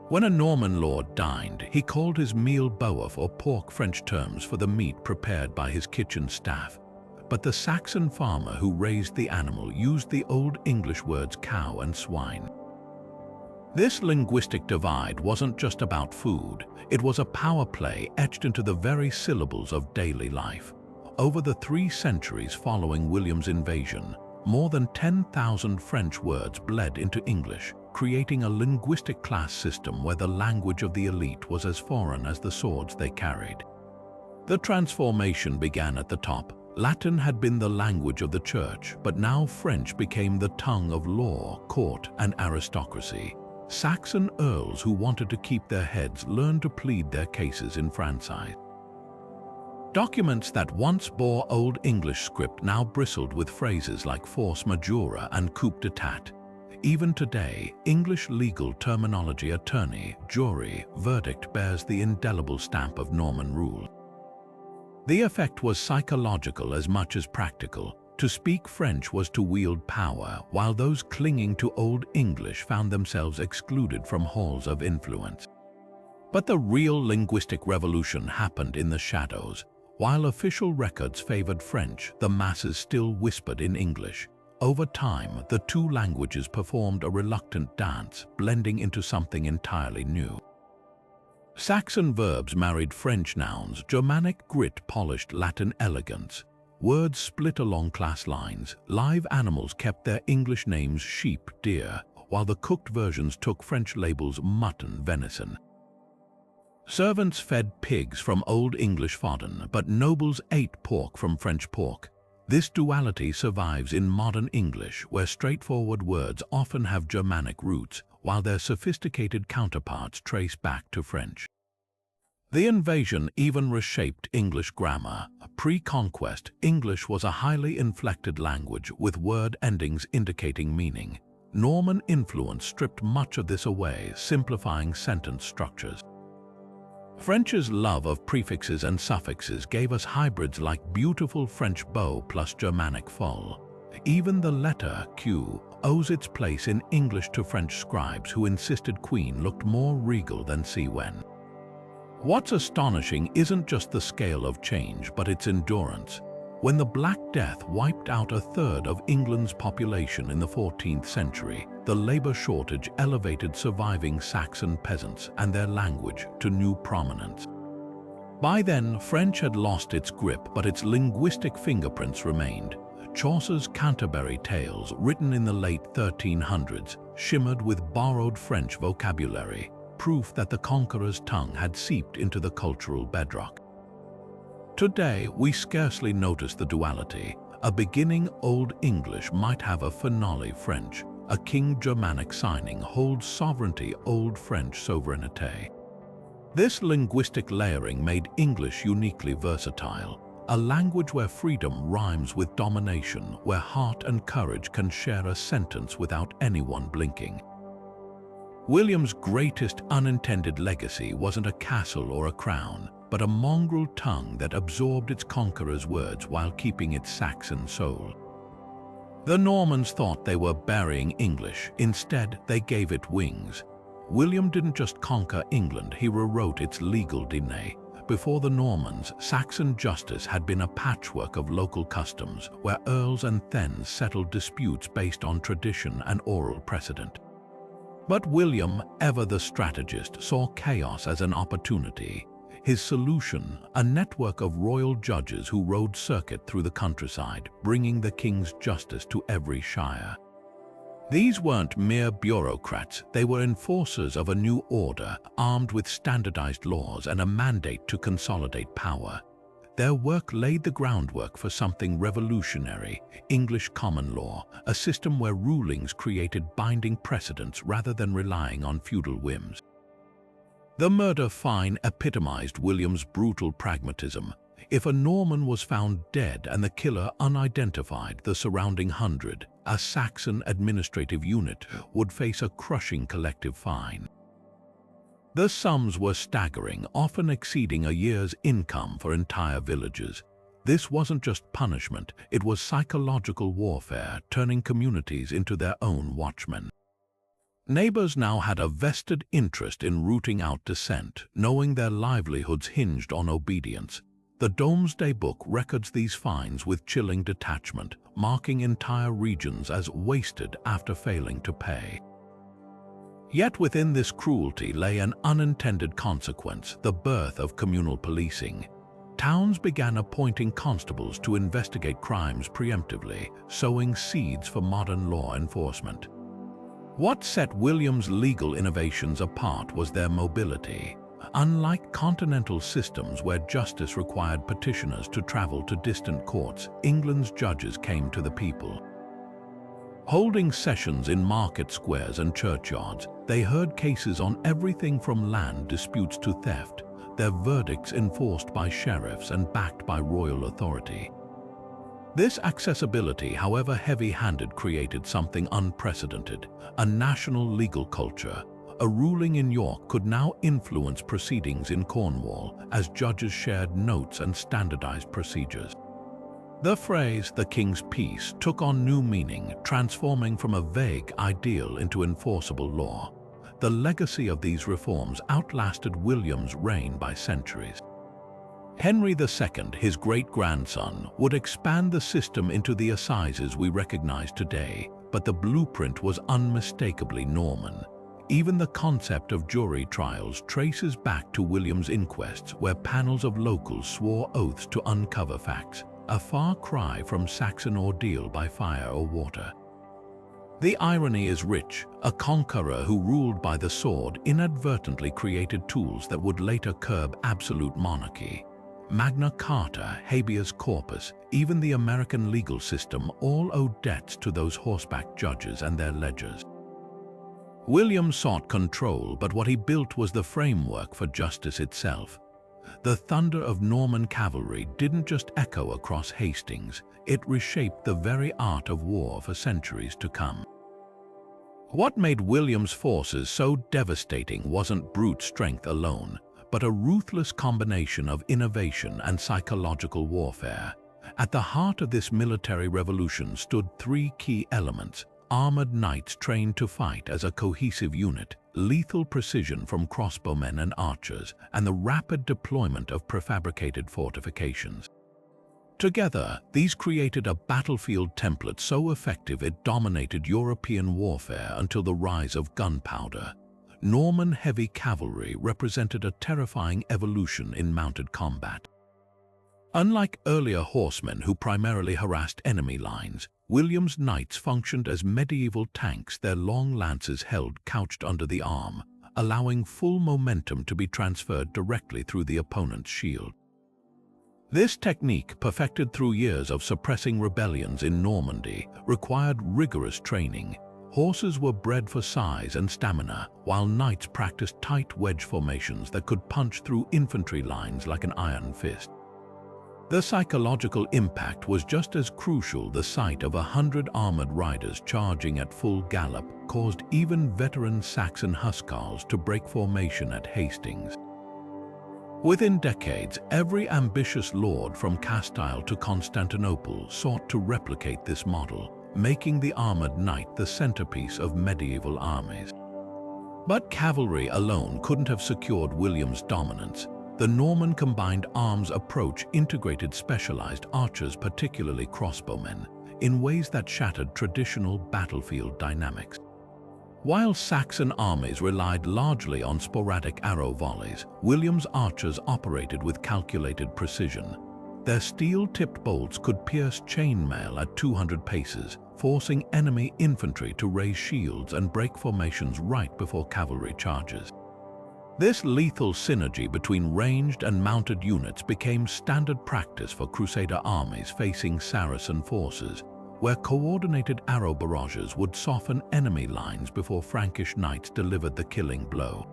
When a Norman lord dined, he called his meal boeuf or pork, French terms for the meat prepared by his kitchen staff. But the Saxon farmer who raised the animal used the Old English words cow and swine. This linguistic divide wasn't just about food, it was a power play etched into the very syllables of daily life. Over the 3 centuries following William's invasion, more than 10,000 French words bled into English, creating a linguistic class system where the language of the elite was as foreign as the swords they carried. The transformation began at the top. Latin had been the language of the church, but now French became the tongue of law, court, and aristocracy. Saxon earls who wanted to keep their heads learned to plead their cases in franchise. Documents that once bore Old English script now bristled with phrases like force majeure and coup d'etat. Even today, English legal terminology, attorney, jury, verdict bears the indelible stamp of Norman rule. The effect was psychological as much as practical. To speak French was to wield power, while those clinging to Old English found themselves excluded from halls of influence. But the real linguistic revolution happened in the shadows. While official records favored French, the masses still whispered in English. Over time, the two languages performed a reluctant dance, blending into something entirely new. Saxon verbs married French nouns, Germanic grit polished Latin elegance. Words split along class lines. Live animals kept their English names sheep, deer, while the cooked versions took French labels mutton, venison. Servants fed pigs from Old English fodden, but nobles ate pork from French pork. This duality survives in modern English, where straightforward words often have Germanic roots, while their sophisticated counterparts trace back to French. The invasion even reshaped English grammar. Pre-conquest, English was a highly inflected language with word endings indicating meaning. Norman influence stripped much of this away, simplifying sentence structures. French's love of prefixes and suffixes gave us hybrids like beautiful French beau plus Germanic folle. Even the letter Q owes its place in English to French scribes who insisted queen looked more regal than Wen. What's astonishing isn't just the scale of change, but its endurance. When the Black Death wiped out a third of England's population in the 14th century, the labor shortage elevated surviving Saxon peasants and their language to new prominence. By then, French had lost its grip, but its linguistic fingerprints remained. Chaucer's Canterbury Tales, written in the late 1300s, shimmered with borrowed French vocabulary, proof that the conqueror's tongue had seeped into the cultural bedrock. Today, we scarcely notice the duality. A beginning Old English might have a finale French. A King Germanic signing holds sovereignty Old French souveraineté. This linguistic layering made English uniquely versatile. a language where freedom rhymes with domination, where heart and courage can share a sentence without anyone blinking. William's greatest unintended legacy wasn't a castle or a crown, but a mongrel tongue that absorbed its conqueror's words while keeping its Saxon soul. The Normans thought they were burying English. Instead, they gave it wings. William didn't just conquer England, he rewrote its legal DNA. Before the Normans, Saxon justice had been a patchwork of local customs, where earls and thegns settled disputes based on tradition and oral precedent. But William, ever the strategist, saw chaos as an opportunity. His solution, a network of royal judges who rode circuit through the countryside, bringing the king's justice to every shire. These weren't mere bureaucrats, they were enforcers of a new order, armed with standardized laws and a mandate to consolidate power. Their work laid the groundwork for something revolutionary: English common law, a system where rulings created binding precedents rather than relying on feudal whims. The murder fine epitomized William's brutal pragmatism. If a Norman was found dead and the killer unidentified, the surrounding 100, a Saxon administrative unit, would face a crushing collective fine. The sums were staggering, often exceeding a year's income for entire villages. This wasn't just punishment, it was psychological warfare, turning communities into their own watchmen. Neighbors now had a vested interest in rooting out dissent, knowing their livelihoods hinged on obedience. The Domesday Book records these fines with chilling detachment, marking entire regions as wasted after failing to pay. Yet within this cruelty lay an unintended consequence: the birth of communal policing. Towns began appointing constables to investigate crimes preemptively, sowing seeds for modern law enforcement. What set William's legal innovations apart was their mobility. Unlike continental systems where justice required petitioners to travel to distant courts, England's judges came to the people. Holding sessions in market squares and churchyards, they heard cases on everything from land disputes to theft, their verdicts enforced by sheriffs and backed by royal authority. This accessibility, however heavy-handed, created something unprecedented: a national legal culture. A ruling in York could now influence proceedings in Cornwall, as judges shared notes and standardized procedures. The phrase, "the king's peace," took on new meaning, transforming from a vague ideal into enforceable law. The legacy of these reforms outlasted William's reign by centuries. Henry II, his great-grandson, would expand the system into the assizes we recognize today, but the blueprint was unmistakably Norman. Even the concept of jury trials traces back to William's inquests, where panels of locals swore oaths to uncover facts, a far cry from Saxon ordeal by fire or water. The irony is rich. A conqueror who ruled by the sword inadvertently created tools that would later curb absolute monarchy. Magna Carta, habeas corpus, even the American legal system all owed debts to those horseback judges and their ledgers. William sought control, but what he built was the framework for justice itself. The thunder of Norman cavalry didn't just echo across Hastings, it reshaped the very art of war for centuries to come. What made William's forces so devastating wasn't brute strength alone, but a ruthless combination of innovation and psychological warfare. At the heart of this military revolution stood three key elements: armored knights trained to fight as a cohesive unit, lethal precision from crossbowmen and archers, and the rapid deployment of prefabricated fortifications. Together, these created a battlefield template so effective it dominated European warfare until the rise of gunpowder. Norman heavy cavalry represented a terrifying evolution in mounted combat. Unlike earlier horsemen who primarily harassed enemy lines, William's knights functioned as medieval tanks, their long lances held couched under the arm, allowing full momentum to be transferred directly through the opponent's shield. This technique, perfected through years of suppressing rebellions in Normandy, required rigorous training. Horses were bred for size and stamina, while knights practiced tight wedge formations that could punch through infantry lines like an iron fist. The psychological impact was just as crucial. The sight of 100 armored riders charging at full gallop caused even veteran Saxon huscarls to break formation at Hastings. Within decades, every ambitious lord from Castile to Constantinople sought to replicate this model, making the armored knight the centerpiece of medieval armies. But cavalry alone couldn't have secured William's dominance. The Norman combined arms approach integrated specialized archers, particularly crossbowmen, in ways that shattered traditional battlefield dynamics. While Saxon armies relied largely on sporadic arrow volleys, William's archers operated with calculated precision. Their steel-tipped bolts could pierce chainmail at 200 paces, forcing enemy infantry to raise shields and break formations right before cavalry charges. This lethal synergy between ranged and mounted units became standard practice for Crusader armies facing Saracen forces, where coordinated arrow barrages would soften enemy lines before Frankish knights delivered the killing blow.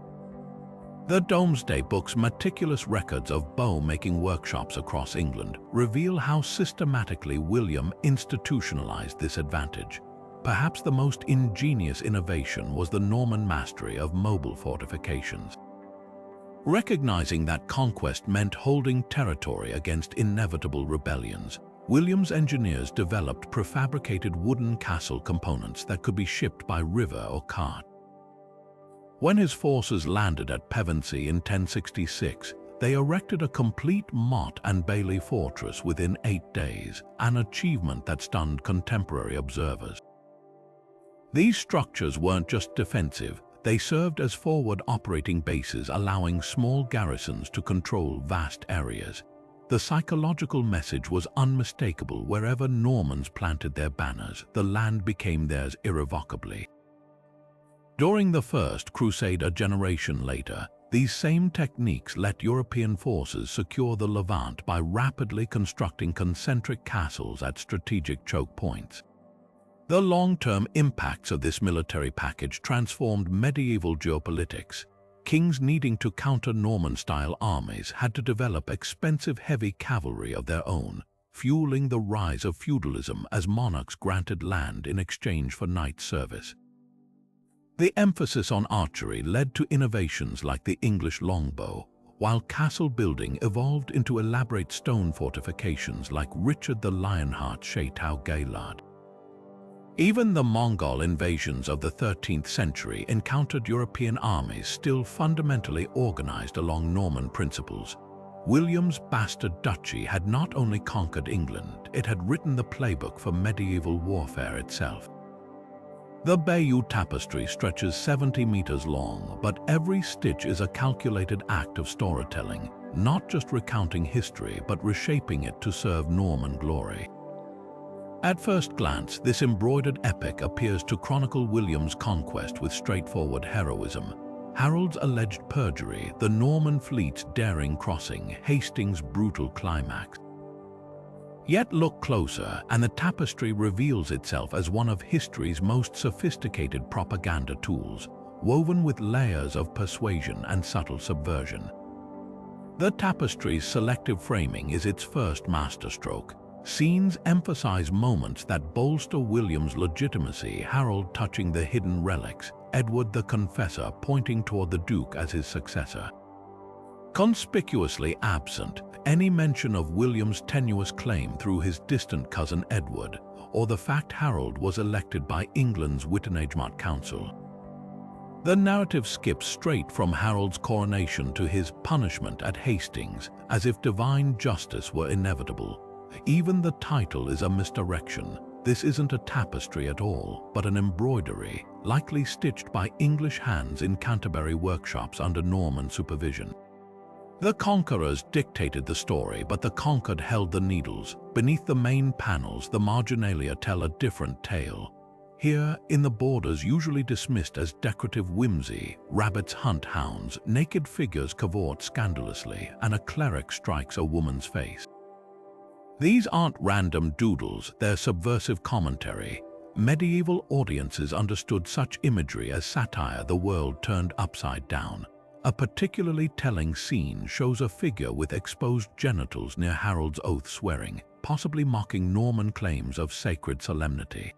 The Domesday Book's meticulous records of bow-making workshops across England reveal how systematically William institutionalized this advantage. Perhaps the most ingenious innovation was the Norman mastery of mobile fortifications. Recognizing that conquest meant holding territory against inevitable rebellions, William's engineers developed prefabricated wooden castle components that could be shipped by river or cart. When his forces landed at Pevensey in 1066, they erected a complete motte and bailey fortress within 8 days, an achievement that stunned contemporary observers. These structures weren't just defensive, they served as forward operating bases, allowing small garrisons to control vast areas. The psychological message was unmistakable. Wherever Normans planted their banners, the land became theirs irrevocably. During the First Crusade a generation later, these same techniques let European forces secure the Levant by rapidly constructing concentric castles at strategic choke points. The long-term impacts of this military package transformed medieval geopolitics. Kings needing to counter Norman-style armies had to develop expensive heavy cavalry of their own, fueling the rise of feudalism as monarchs granted land in exchange for knight service. The emphasis on archery led to innovations like the English longbow, while castle building evolved into elaborate stone fortifications like Richard the Lionheart's Chateau Gaillard. Even the Mongol invasions of the 13th century encountered European armies still fundamentally organized along Norman principles. William's bastard duchy had not only conquered England, it had written the playbook for medieval warfare itself. The Bayeux Tapestry stretches 70 meters long, but every stitch is a calculated act of storytelling, not just recounting history but reshaping it to serve Norman glory. At first glance, this embroidered epic appears to chronicle William's conquest with straightforward heroism. Harold's alleged perjury, the Norman fleet's daring crossing, Hastings' brutal climax. Yet look closer, and the tapestry reveals itself as one of history's most sophisticated propaganda tools, woven with layers of persuasion and subtle subversion. The tapestry's selective framing is its first masterstroke. Scenes emphasize moments that bolster William's legitimacy, Harold touching the hidden relics, Edward the Confessor pointing toward the Duke as his successor. Conspicuously absent, any mention of William's tenuous claim through his distant cousin Edward, or the fact Harold was elected by England's Witenagemot Council. The narrative skips straight from Harold's coronation to his punishment at Hastings, as if divine justice were inevitable. Even the title is a misdirection. This isn't a tapestry at all, but an embroidery, likely stitched by English hands in Canterbury workshops under Norman supervision. The conquerors dictated the story, but the conquered held the needles. Beneath the main panels, the marginalia tell a different tale. Here, in the borders usually dismissed as decorative whimsy, rabbits hunt hounds, naked figures cavort scandalously, and a cleric strikes a woman's face. These aren't random doodles, they're subversive commentary. Medieval audiences understood such imagery as satire, the world turned upside down. A particularly telling scene shows a figure with exposed genitals near Harold's oath swearing, possibly mocking Norman claims of sacred solemnity.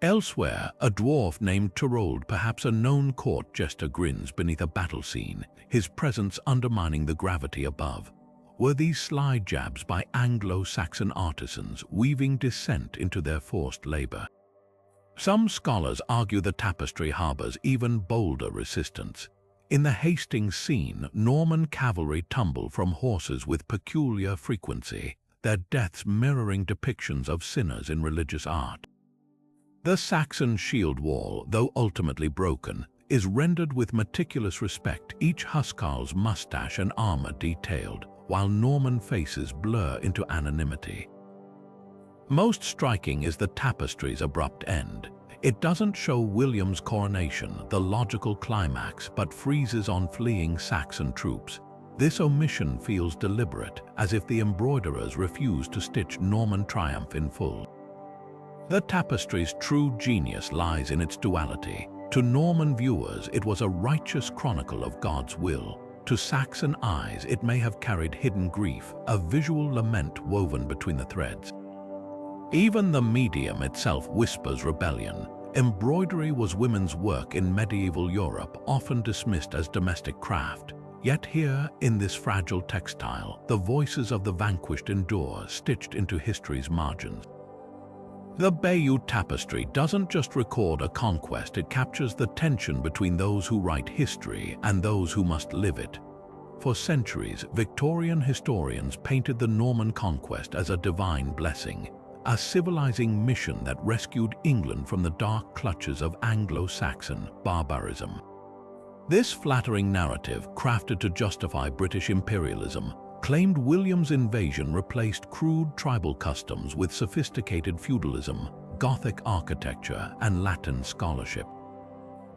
Elsewhere, a dwarf named Turold, perhaps a known court jester, grins beneath a battle scene, his presence undermining the gravity above. Were these sly jabs by Anglo-Saxon artisans weaving dissent into their forced labor? Some scholars argue the tapestry harbors even bolder resistance. In the Hastings scene, Norman cavalry tumble from horses with peculiar frequency, their deaths mirroring depictions of sinners in religious art. The Saxon shield wall, though ultimately broken, is rendered with meticulous respect, each huscarl's mustache and armor detailed, while Norman faces blur into anonymity. Most striking is the tapestry's abrupt end. It doesn't show William's coronation, the logical climax, but freezes on fleeing Saxon troops. This omission feels deliberate, as if the embroiderers refused to stitch Norman triumph in full. The tapestry's true genius lies in its duality. To Norman viewers, it was a righteous chronicle of God's will. To Saxon eyes, it may have carried hidden grief, a visual lament woven between the threads. Even the medium itself whispers rebellion. Embroidery was women's work in medieval Europe, often dismissed as domestic craft. Yet here, in this fragile textile, the voices of the vanquished endure, stitched into history's margins. The Bayeux Tapestry doesn't just record a conquest, it captures the tension between those who write history and those who must live it. For centuries, Victorian historians painted the Norman conquest as a divine blessing, a civilizing mission that rescued England from the dark clutches of Anglo-Saxon barbarism. This flattering narrative, crafted to justify British imperialism, claimed William's invasion replaced crude tribal customs with sophisticated feudalism, Gothic architecture, and Latin scholarship.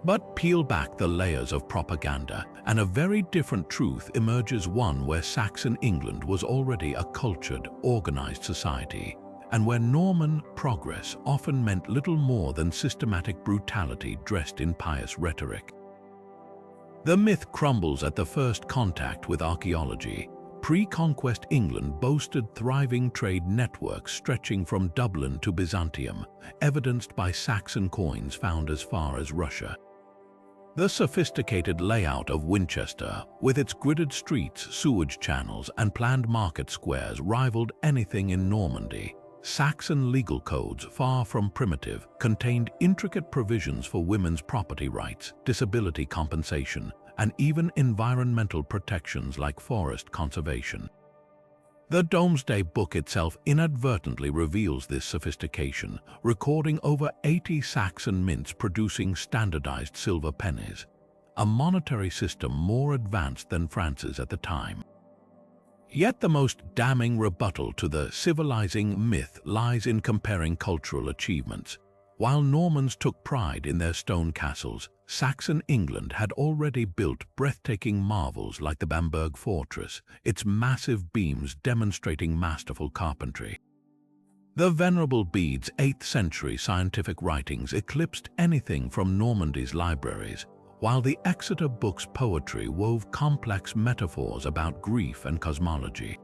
But peel back the layers of propaganda, and a very different truth emerges, one where Saxon England was already a cultured, organized society, and where Norman progress often meant little more than systematic brutality dressed in pious rhetoric. The myth crumbles at the first contact with archaeology. Pre-conquest England boasted thriving trade networks stretching from Dublin to Byzantium, evidenced by Saxon coins found as far as Russia. The sophisticated layout of Winchester, with its gridded streets, sewage channels, and planned market squares, rivaled anything in Normandy. Saxon legal codes, far from primitive, contained intricate provisions for women's property rights, disability compensation, and even environmental protections like forest conservation. The Domesday Book itself inadvertently reveals this sophistication, recording over 80 Saxon mints producing standardized silver pennies, a monetary system more advanced than France's at the time. Yet the most damning rebuttal to the civilizing myth lies in comparing cultural achievements. While Normans took pride in their stone castles, Saxon England had already built breathtaking marvels like the Bamberg Fortress, its massive beams demonstrating masterful carpentry. The Venerable Bede's 8th century scientific writings eclipsed anything from Normandy's libraries, while the Exeter Book's poetry wove complex metaphors about grief and cosmology.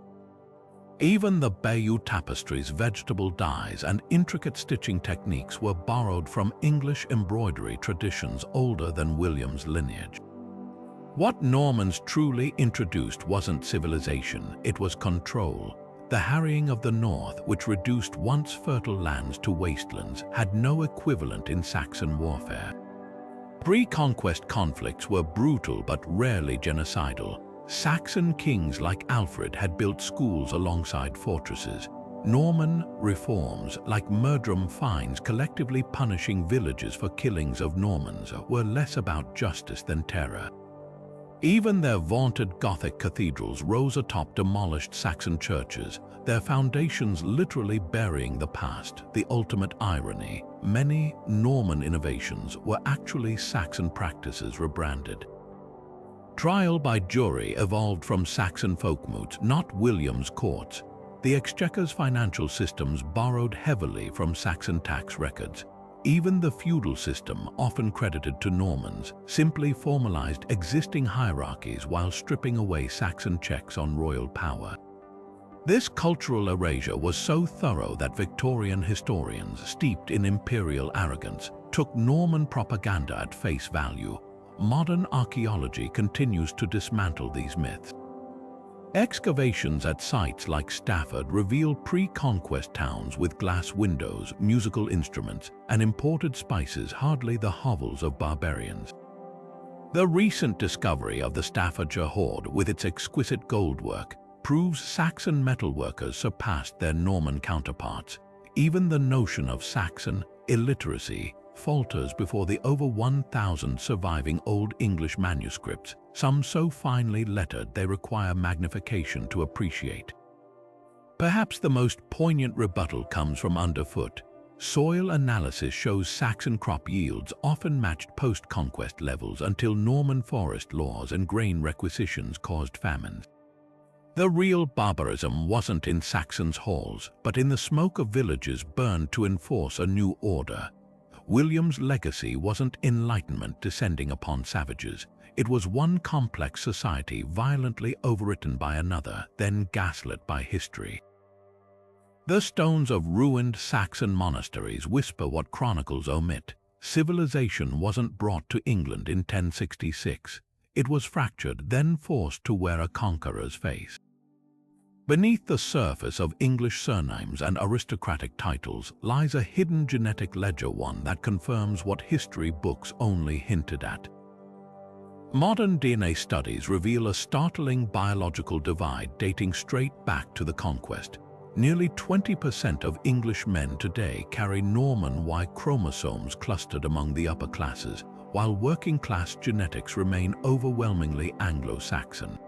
Even the Bayeux Tapestry's vegetable dyes and intricate stitching techniques were borrowed from English embroidery traditions older than William's lineage. What Normans truly introduced wasn't civilization, it was control. The harrying of the north, which reduced once fertile lands to wastelands, had no equivalent in Saxon warfare. Pre-conquest conflicts were brutal but rarely genocidal. Saxon kings like Alfred had built schools alongside fortresses. Norman reforms, like murdrum fines collectively punishing villages for killings of Normans, were less about justice than terror. Even their vaunted Gothic cathedrals rose atop demolished Saxon churches, their foundations literally burying the past. The ultimate irony, many Norman innovations were actually Saxon practices rebranded. Trial by jury evolved from Saxon folkmoot, not William's courts. The Exchequer's financial systems borrowed heavily from Saxon tax records. Even the feudal system, often credited to Normans, simply formalized existing hierarchies while stripping away Saxon checks on royal power. This cultural erasure was so thorough that Victorian historians, steeped in imperial arrogance, took Norman propaganda at face value. Modern archaeology continues to dismantle these myths. Excavations at sites like Stafford reveal pre-conquest towns with glass windows, musical instruments, and imported spices, hardly the hovels of barbarians. The recent discovery of the Staffordshire hoard, with its exquisite goldwork, proves Saxon metalworkers surpassed their Norman counterparts. Even the notion of Saxon illiteracy falters before the over 1,000 surviving Old English manuscripts, some so finely lettered they require magnification to appreciate. Perhaps the most poignant rebuttal comes from underfoot. Soil analysis shows Saxon crop yields often matched post-conquest levels until Norman forest laws and grain requisitions caused famines. The real barbarism wasn't in Saxons' halls, but in the smoke of villages burned to enforce a new order. William's legacy wasn't enlightenment descending upon savages. It was one complex society violently overwritten by another, then gaslit by history. The stones of ruined Saxon monasteries whisper what chronicles omit. Civilization wasn't brought to England in 1066. It was fractured, then forced to wear a conqueror's face. Beneath the surface of English surnames and aristocratic titles lies a hidden genetic ledger, one that confirms what history books only hinted at. Modern DNA studies reveal a startling biological divide dating straight back to the Conquest. Nearly 20% of English men today carry Norman Y chromosomes clustered among the upper classes, while working-class genetics remain overwhelmingly Anglo-Saxon.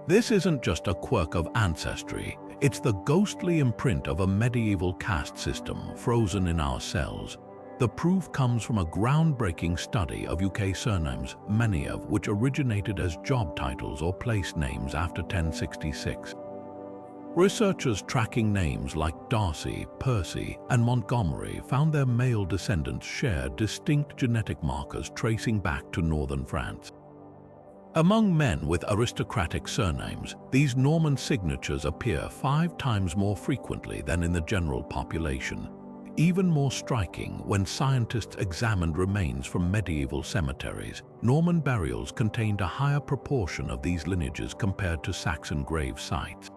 This isn't just a quirk of ancestry, it's the ghostly imprint of a medieval caste system frozen in our cells. The proof comes from a groundbreaking study of UK surnames, many of which originated as job titles or place names after 1066. Researchers tracking names like Darcy, Percy, and Montgomery found their male descendants shared distinct genetic markers tracing back to northern France. Among men with aristocratic surnames, these Norman signatures appear 5 times more frequently than in the general population. Even more striking, when scientists examined remains from medieval cemeteries, Norman burials contained a higher proportion of these lineages compared to Saxon grave sites.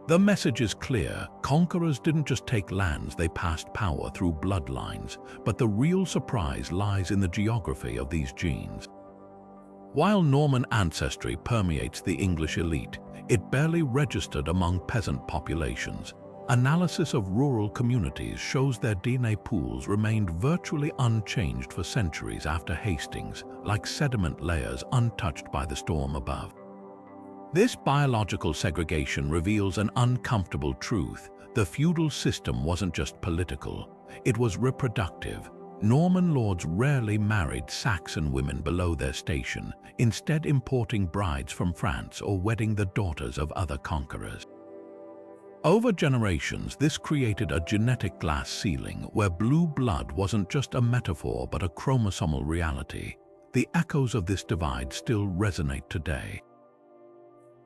The message is clear: conquerors didn't just take lands, they passed power through bloodlines, but the real surprise lies in the geography of these genes. While Norman ancestry permeates the English elite, it barely registered among peasant populations. Analysis of rural communities shows their DNA pools remained virtually unchanged for centuries after Hastings, like sediment layers untouched by the storm above. This biological segregation reveals an uncomfortable truth. The feudal system wasn't just political, it was reproductive. Norman lords rarely married Saxon women below their station, instead importing brides from France or wedding the daughters of other conquerors. Over generations, this created a genetic glass ceiling where blue blood wasn't just a metaphor but a chromosomal reality. The echoes of this divide still resonate today.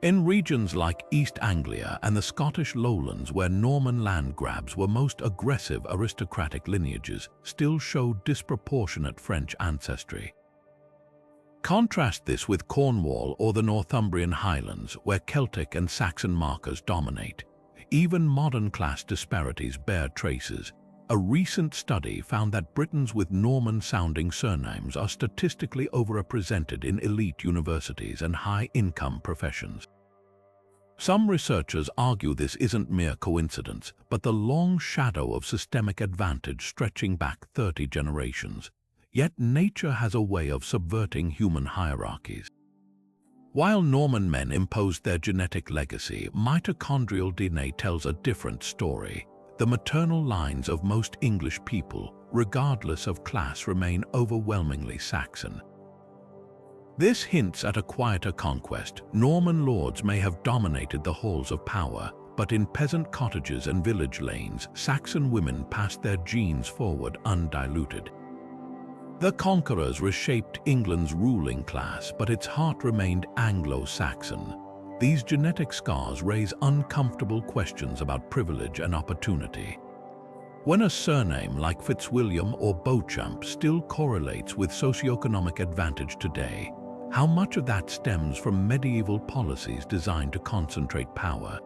In regions like East Anglia and the Scottish lowlands, where Norman land grabs were most aggressive, aristocratic lineages still show disproportionate French ancestry. Contrast this with Cornwall or the Northumbrian Highlands, where Celtic and Saxon markers dominate. Even modern class disparities bear traces. A recent study found that Britons with Norman-sounding surnames are statistically overrepresented in elite universities and high-income professions. Some researchers argue this isn't mere coincidence, but the long shadow of systemic advantage stretching back 30 generations. Yet nature has a way of subverting human hierarchies. While Norman men imposed their genetic legacy, mitochondrial DNA tells a different story. The maternal lines of most English people, regardless of class, remain overwhelmingly Saxon. This hints at a quieter conquest. Norman lords may have dominated the halls of power, but in peasant cottages and village lanes, Saxon women passed their genes forward undiluted. The conquerors reshaped England's ruling class, but its heart remained Anglo-Saxon. These genetic scars raise uncomfortable questions about privilege and opportunity. When a surname like Fitzwilliam or Beauchamp still correlates with socioeconomic advantage today, how much of that stems from medieval policies designed to concentrate power?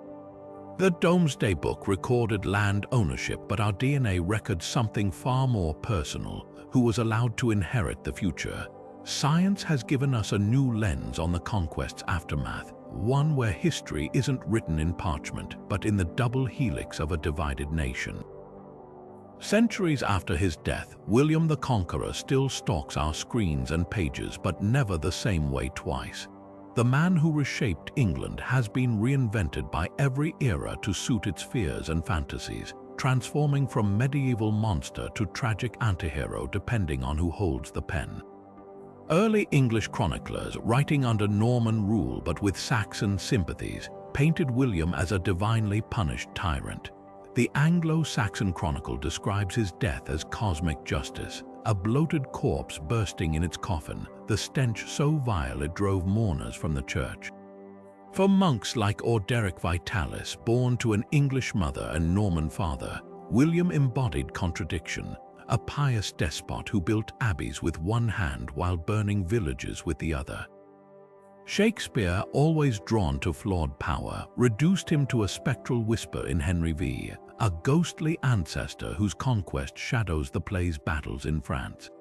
The Domesday Book recorded land ownership, but our DNA records something far more personal: who was allowed to inherit the future. Science has given us a new lens on the conquest's aftermath, one where history isn't written in parchment, but in the double helix of a divided nation. Centuries after his death, William the Conqueror still stalks our screens and pages, but never the same way twice. The man who reshaped England has been reinvented by every era to suit its fears and fantasies, transforming from medieval monster to tragic antihero depending on who holds the pen. Early English chroniclers, writing under Norman rule but with Saxon sympathies, painted William as a divinely punished tyrant. The Anglo-Saxon chronicle describes his death as cosmic justice, a bloated corpse bursting in its coffin, the stench so vile it drove mourners from the church. For monks like Orderic Vitalis, born to an English mother and Norman father, William embodied contradiction, a pious despot who built abbeys with one hand while burning villages with the other. Shakespeare, always drawn to flawed power, reduced him to a spectral whisper in Henry V, a ghostly ancestor whose conquest shadows the play's battles in France.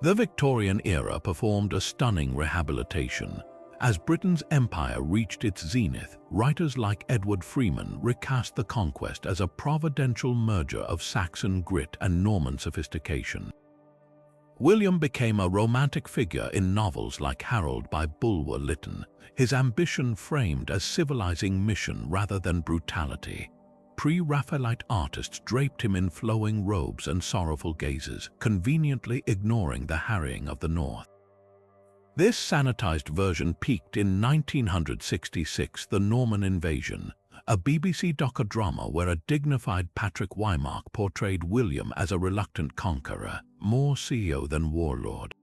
The Victorian era performed a stunning rehabilitation. As Britain's empire reached its zenith, writers like Edward Freeman recast the conquest as a providential merger of Saxon grit and Norman sophistication. William became a romantic figure in novels like Harold by Bulwer Lytton, his ambition framed as civilizing mission rather than brutality. Pre-Raphaelite artists draped him in flowing robes and sorrowful gazes, conveniently ignoring the harrying of the north. This sanitized version peaked in 1966, The Norman Invasion, a BBC docudrama where a dignified Patrick Wymark portrayed William as a reluctant conqueror, more CEO than warlord.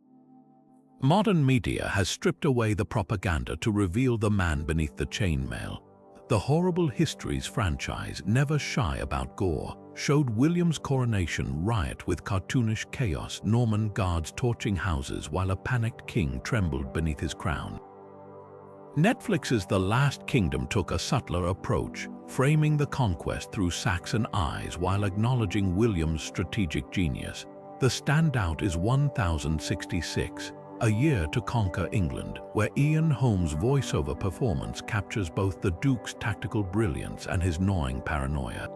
Modern media has stripped away the propaganda to reveal the man beneath the chainmail. The Horrible Histories franchise, never shy about gore, showed William's coronation riot with cartoonish chaos, Norman guards torching houses while a panicked king trembled beneath his crown. Netflix's The Last Kingdom took a subtler approach, framing the conquest through Saxon eyes while acknowledging William's strategic genius. The standout is 1066, A Year to Conquer England, where Ian Holmes' voiceover performance captures both the Duke's tactical brilliance and his gnawing paranoia.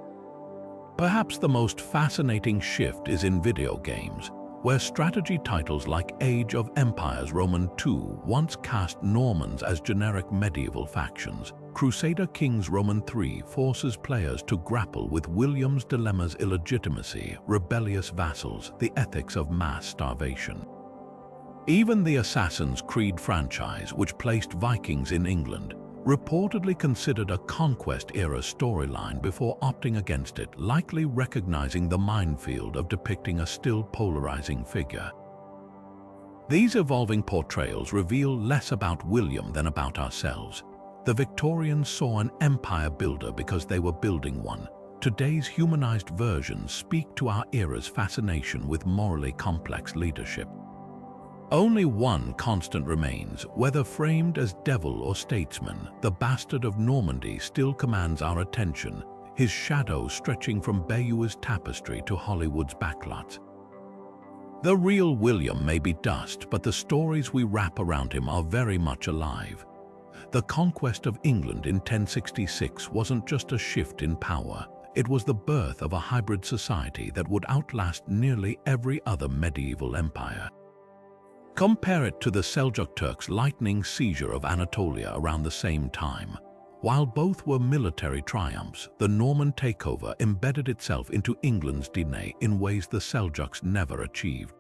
Perhaps the most fascinating shift is in video games, where strategy titles like Age of Empires Roman II once cast Normans as generic medieval factions. Crusader Kings Roman III forces players to grapple with William's dilemmas: illegitimacy, rebellious vassals, the ethics of mass starvation. Even the Assassin's Creed franchise, which placed Vikings in England, reportedly considered a conquest-era storyline before opting against it, likely recognizing the minefield of depicting a still polarizing figure. These evolving portrayals reveal less about William than about ourselves. The Victorians saw an empire builder because they were building one. Today's humanized versions speak to our era's fascination with morally complex leadership. Only one constant remains: whether framed as devil or statesman, the Bastard of Normandy still commands our attention, his shadow stretching from Bayeux Tapestry to Hollywood's backlots. The real William may be dust, but the stories we wrap around him are very much alive. The conquest of England in 1066 wasn't just a shift in power, it was the birth of a hybrid society that would outlast nearly every other medieval empire. Compare it to the Seljuk Turks' lightning seizure of Anatolia around the same time. While both were military triumphs, the Norman takeover embedded itself into England's DNA in ways the Seljuks never achieved.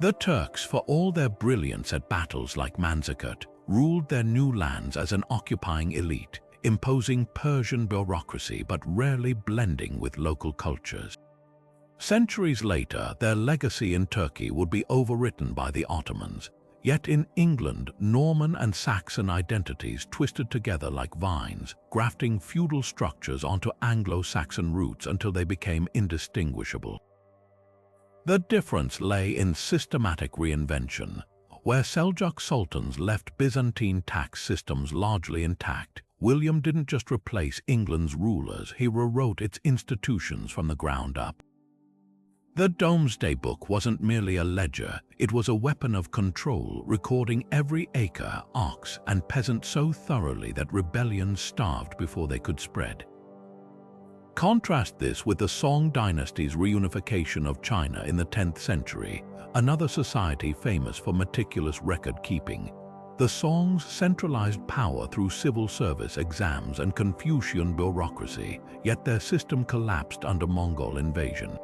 The Turks, for all their brilliance at battles like Manzikert, ruled their new lands as an occupying elite, imposing Persian bureaucracy but rarely blending with local cultures. Centuries later, their legacy in Turkey would be overwritten by the Ottomans. Yet in England, Norman and Saxon identities twisted together like vines, grafting feudal structures onto Anglo-Saxon roots until they became indistinguishable. The difference lay in systematic reinvention. Where Seljuk sultans left Byzantine tax systems largely intact, William didn't just replace England's rulers, he rewrote its institutions from the ground up. The Domesday Book wasn't merely a ledger, it was a weapon of control, recording every acre, ox, and peasant so thoroughly that rebellions starved before they could spread. Contrast this with the Song dynasty's reunification of China in the 10th century, another society famous for meticulous record-keeping. The Songs centralized power through civil service exams and Confucian bureaucracy, yet their system collapsed under Mongol invasion.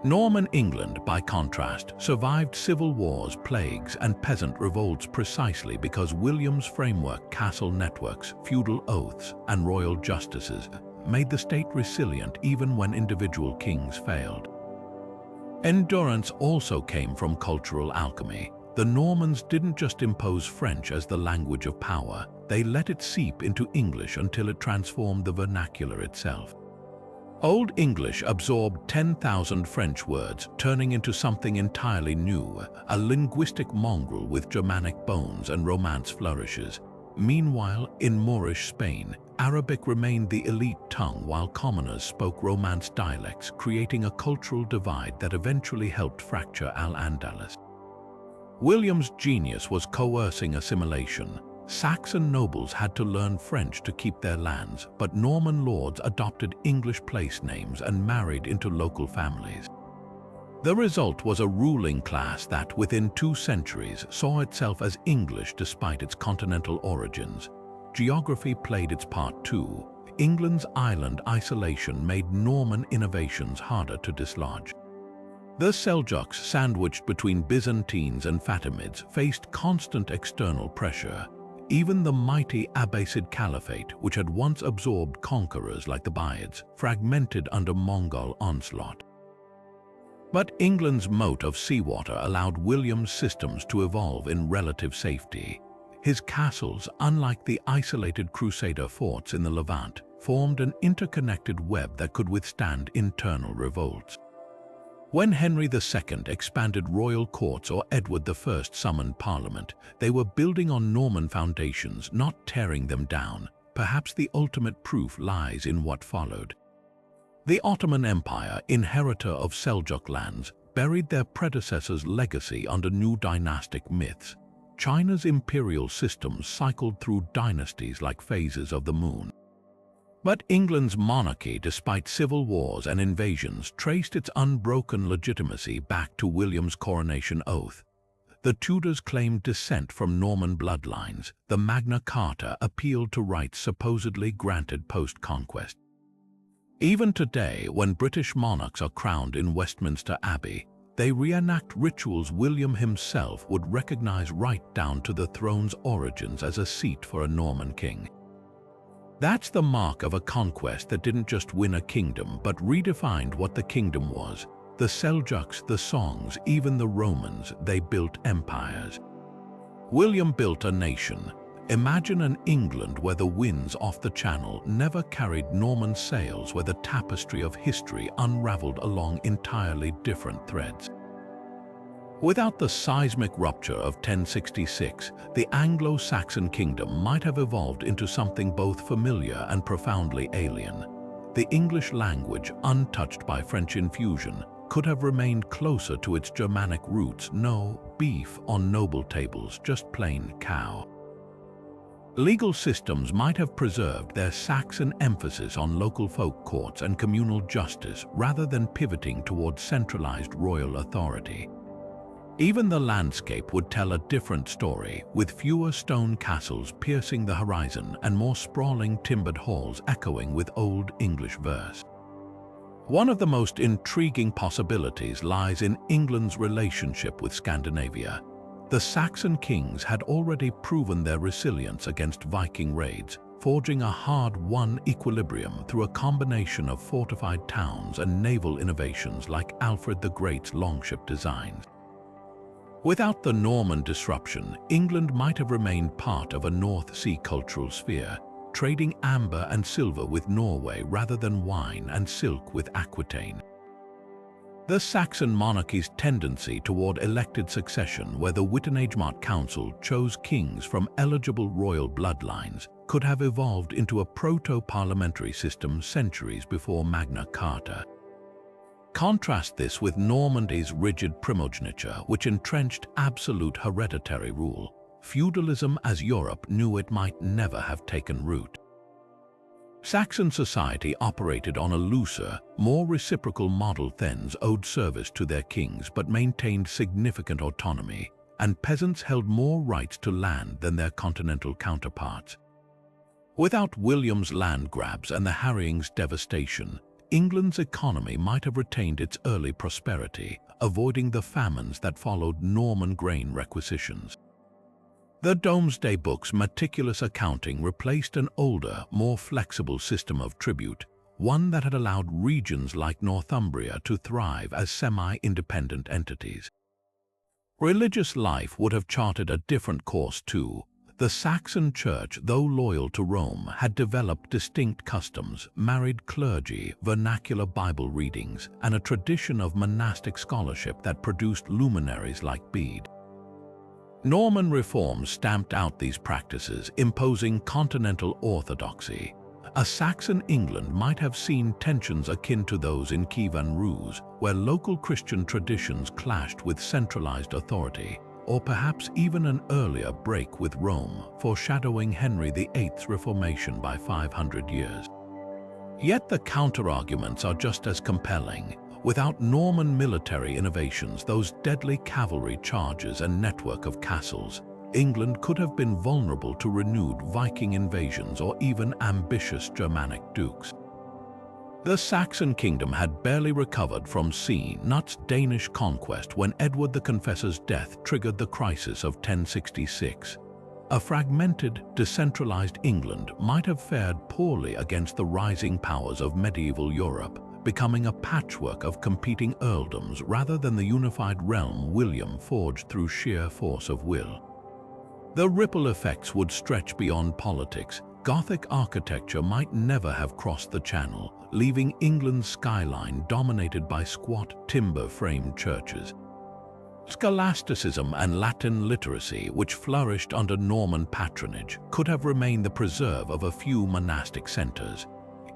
Norman England, by contrast, survived civil wars, plagues, and peasant revolts precisely because William's framework, castle networks, feudal oaths, and royal justices made the state resilient even when individual kings failed. Endurance also came from cultural alchemy. The Normans didn't just impose French as the language of power, they let it seep into English until it transformed the vernacular itself. Old English absorbed 10,000 French words, turning into something entirely new, a linguistic mongrel with Germanic bones and Romance flourishes. Meanwhile, in Moorish Spain, Arabic remained the elite tongue while commoners spoke Romance dialects, creating a cultural divide that eventually helped fracture Al-Andalus. William's genius was coercing assimilation. Saxon nobles had to learn French to keep their lands, but Norman lords adopted English place names and married into local families. The result was a ruling class that, within 2 centuries, saw itself as English despite its continental origins. Geography played its part too. England's island isolation made Norman innovations harder to dislodge. The Seljuks, sandwiched between Byzantines and Fatimids, faced constant external pressure. Even the mighty Abbasid Caliphate, which had once absorbed conquerors like the Buyids, fragmented under Mongol onslaught. But England's moat of seawater allowed William's systems to evolve in relative safety. His castles, unlike the isolated Crusader forts in the Levant, formed an interconnected web that could withstand internal revolts. When Henry II expanded royal courts or Edward I summoned Parliament, they were building on Norman foundations, not tearing them down. Perhaps the ultimate proof lies in what followed. The Ottoman Empire, inheritor of Seljuk lands, buried their predecessors' legacy under new dynastic myths. China's imperial systems cycled through dynasties like phases of the moon. But England's monarchy, despite civil wars and invasions, traced its unbroken legitimacy back to William's coronation oath. The Tudors claimed descent from Norman bloodlines. The Magna Carta appealed to rights supposedly granted post-conquest. Even today, when British monarchs are crowned in Westminster Abbey, they reenact rituals William himself would recognize right down to the throne's origins as a seat for a Norman king. That's the mark of a conquest that didn't just win a kingdom, but redefined what the kingdom was. The Seljuks, the Songs, even the Romans, they built empires. William built a nation. Imagine an England where the winds off the Channel never carried Norman sails, where the tapestry of history unraveled along entirely different threads. Without the seismic rupture of 1066, the Anglo-Saxon kingdom might have evolved into something both familiar and profoundly alien. The English language, untouched by French infusion, could have remained closer to its Germanic roots. No beef on noble tables, just plain cow. Legal systems might have preserved their Saxon emphasis on local folk courts and communal justice rather than pivoting towards centralized royal authority. Even the landscape would tell a different story, with fewer stone castles piercing the horizon and more sprawling timbered halls echoing with Old English verse. One of the most intriguing possibilities lies in England's relationship with Scandinavia. The Saxon kings had already proven their resilience against Viking raids, forging a hard-won equilibrium through a combination of fortified towns and naval innovations like Alfred the Great's longship designs. Without the Norman disruption, England might have remained part of a North Sea cultural sphere, trading amber and silver with Norway rather than wine and silk with Aquitaine. The Saxon monarchy's tendency toward elected succession, where the Wittenhagement Council chose kings from eligible royal bloodlines, could have evolved into a proto-parliamentary system centuries before Magna Carta. Contrast this with Normandy's rigid primogeniture, which entrenched absolute hereditary rule. Feudalism as Europe knew it might never have taken root. Saxon society operated on a looser, more reciprocal model. Thens owed service to their kings but maintained significant autonomy, and peasants held more rights to land than their continental counterparts. Without William's land grabs and the harrying's devastation, England's economy might have retained its early prosperity, avoiding the famines that followed Norman grain requisitions. The Domesday Book's meticulous accounting replaced an older, more flexible system of tribute, one that had allowed regions like Northumbria to thrive as semi-independent entities. Religious life would have charted a different course too. The Saxon Church, though loyal to Rome, had developed distinct customs, married clergy, vernacular Bible readings, and a tradition of monastic scholarship that produced luminaries like Bede. Norman reforms stamped out these practices, imposing continental orthodoxy. A Saxon England might have seen tensions akin to those in Kiev and Rus, where local Christian traditions clashed with centralized authority, or perhaps even an earlier break with Rome, foreshadowing Henry VIII's reformation by 500 years. Yet the counterarguments are just as compelling. Without Norman military innovations, those deadly cavalry charges and network of castles, England could have been vulnerable to renewed Viking invasions or even ambitious Germanic dukes. The Saxon kingdom had barely recovered from Cnut's Danish conquest when Edward the Confessor's death triggered the crisis of 1066. A fragmented, decentralized England might have fared poorly against the rising powers of medieval Europe, becoming a patchwork of competing earldoms rather than the unified realm William forged through sheer force of will. The ripple effects would stretch beyond politics. Gothic architecture might never have crossed the Channel, leaving England's skyline dominated by squat, timber-framed churches. Scholasticism and Latin literacy, which flourished under Norman patronage, could have remained the preserve of a few monastic centers.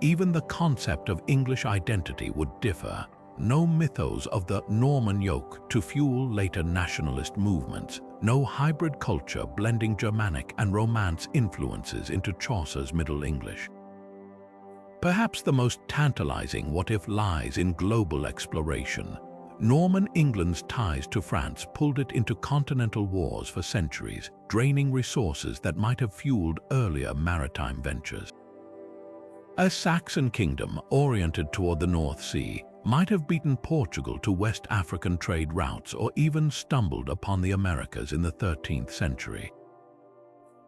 Even the concept of English identity would differ. No mythos of the Norman yoke to fuel later nationalist movements, no hybrid culture blending Germanic and Romance influences into Chaucer's Middle English. Perhaps the most tantalizing what-if lies in global exploration. Norman England's ties to France pulled it into continental wars for centuries, draining resources that might have fueled earlier maritime ventures. A Saxon kingdom oriented toward the North Sea might have beaten Portugal to West African trade routes or even stumbled upon the Americas in the 13th century.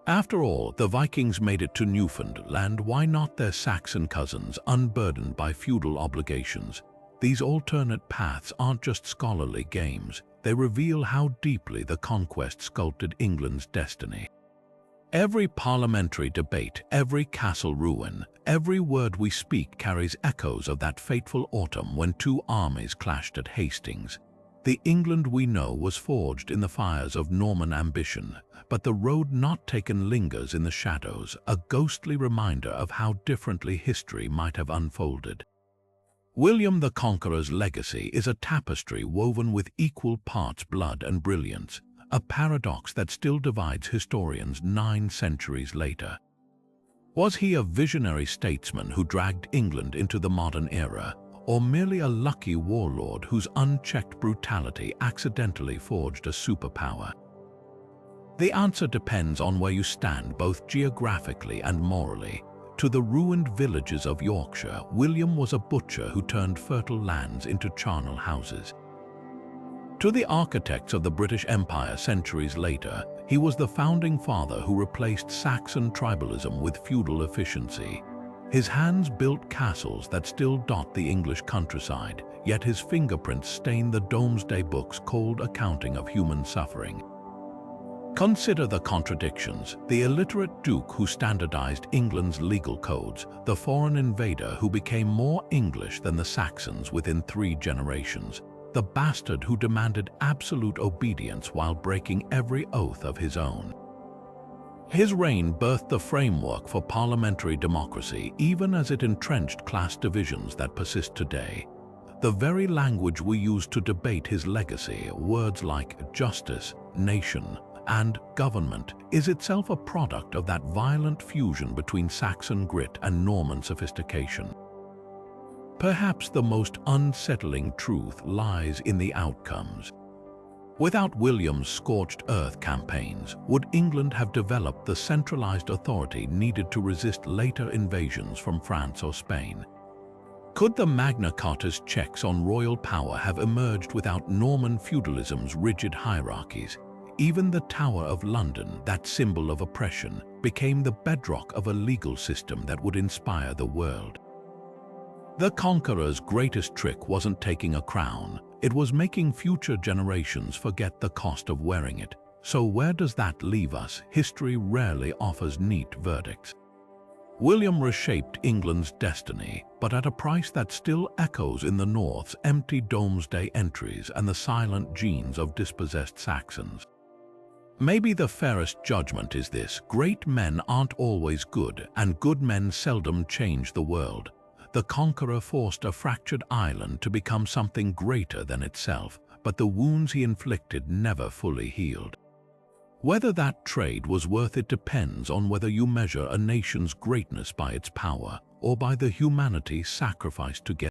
After all, the Vikings made it to Newfoundland, why not their Saxon cousins, unburdened by feudal obligations? These alternate paths aren't just scholarly games, they reveal how deeply the conquest sculpted England's destiny. Every parliamentary debate, every castle ruin, every word we speak carries echoes of that fateful autumn when two armies clashed at Hastings. The England we know was forged in the fires of Norman ambition, but the road not taken lingers in the shadows, a ghostly reminder of how differently history might have unfolded. William the Conqueror's legacy is a tapestry woven with equal parts blood and brilliance, a paradox that still divides historians 9 centuries later. Was he a visionary statesman who dragged England into the modern era, or merely a lucky warlord whose unchecked brutality accidentally forged a superpower? The answer depends on where you stand both geographically and morally. To the ruined villages of Yorkshire, William was a butcher who turned fertile lands into charnel houses. To the architects of the British Empire centuries later, He was the founding father who replaced Saxon tribalism with feudal efficiency. His hands built castles that still dot the English countryside, yet his fingerprints stain the Domesday Book's cold accounting of human suffering. Consider the contradictions: the illiterate duke who standardized England's legal codes, the foreign invader who became more English than the Saxons within 3 generations, the bastard who demanded absolute obedience while breaking every oath of his own. His reign birthed the framework for parliamentary democracy, even as it entrenched class divisions that persist today. The very language we use to debate his legacy, words like justice, nation, and government, is itself a product of that violent fusion between Saxon grit and Norman sophistication. Perhaps the most unsettling truth lies in the outcomes. Without William's scorched earth campaigns, would England have developed the centralized authority needed to resist later invasions from France or Spain? Could the Magna Carta's checks on royal power have emerged without Norman feudalism's rigid hierarchies? Even the Tower of London, that symbol of oppression, became the bedrock of a legal system that would inspire the world. The Conqueror's greatest trick wasn't taking a crown, it was making future generations forget the cost of wearing it. So where does that leave us? History rarely offers neat verdicts. William reshaped England's destiny, but at a price that still echoes in the North's empty Domesday entries and the silent genes of dispossessed Saxons. Maybe the fairest judgment is this: great men aren't always good, and good men seldom change the world. The Conqueror forced a fractured island to become something greater than itself, but the wounds he inflicted never fully healed. Whether that trade was worth it depends on whether you measure a nation's greatness by its power or by the humanity sacrificed to get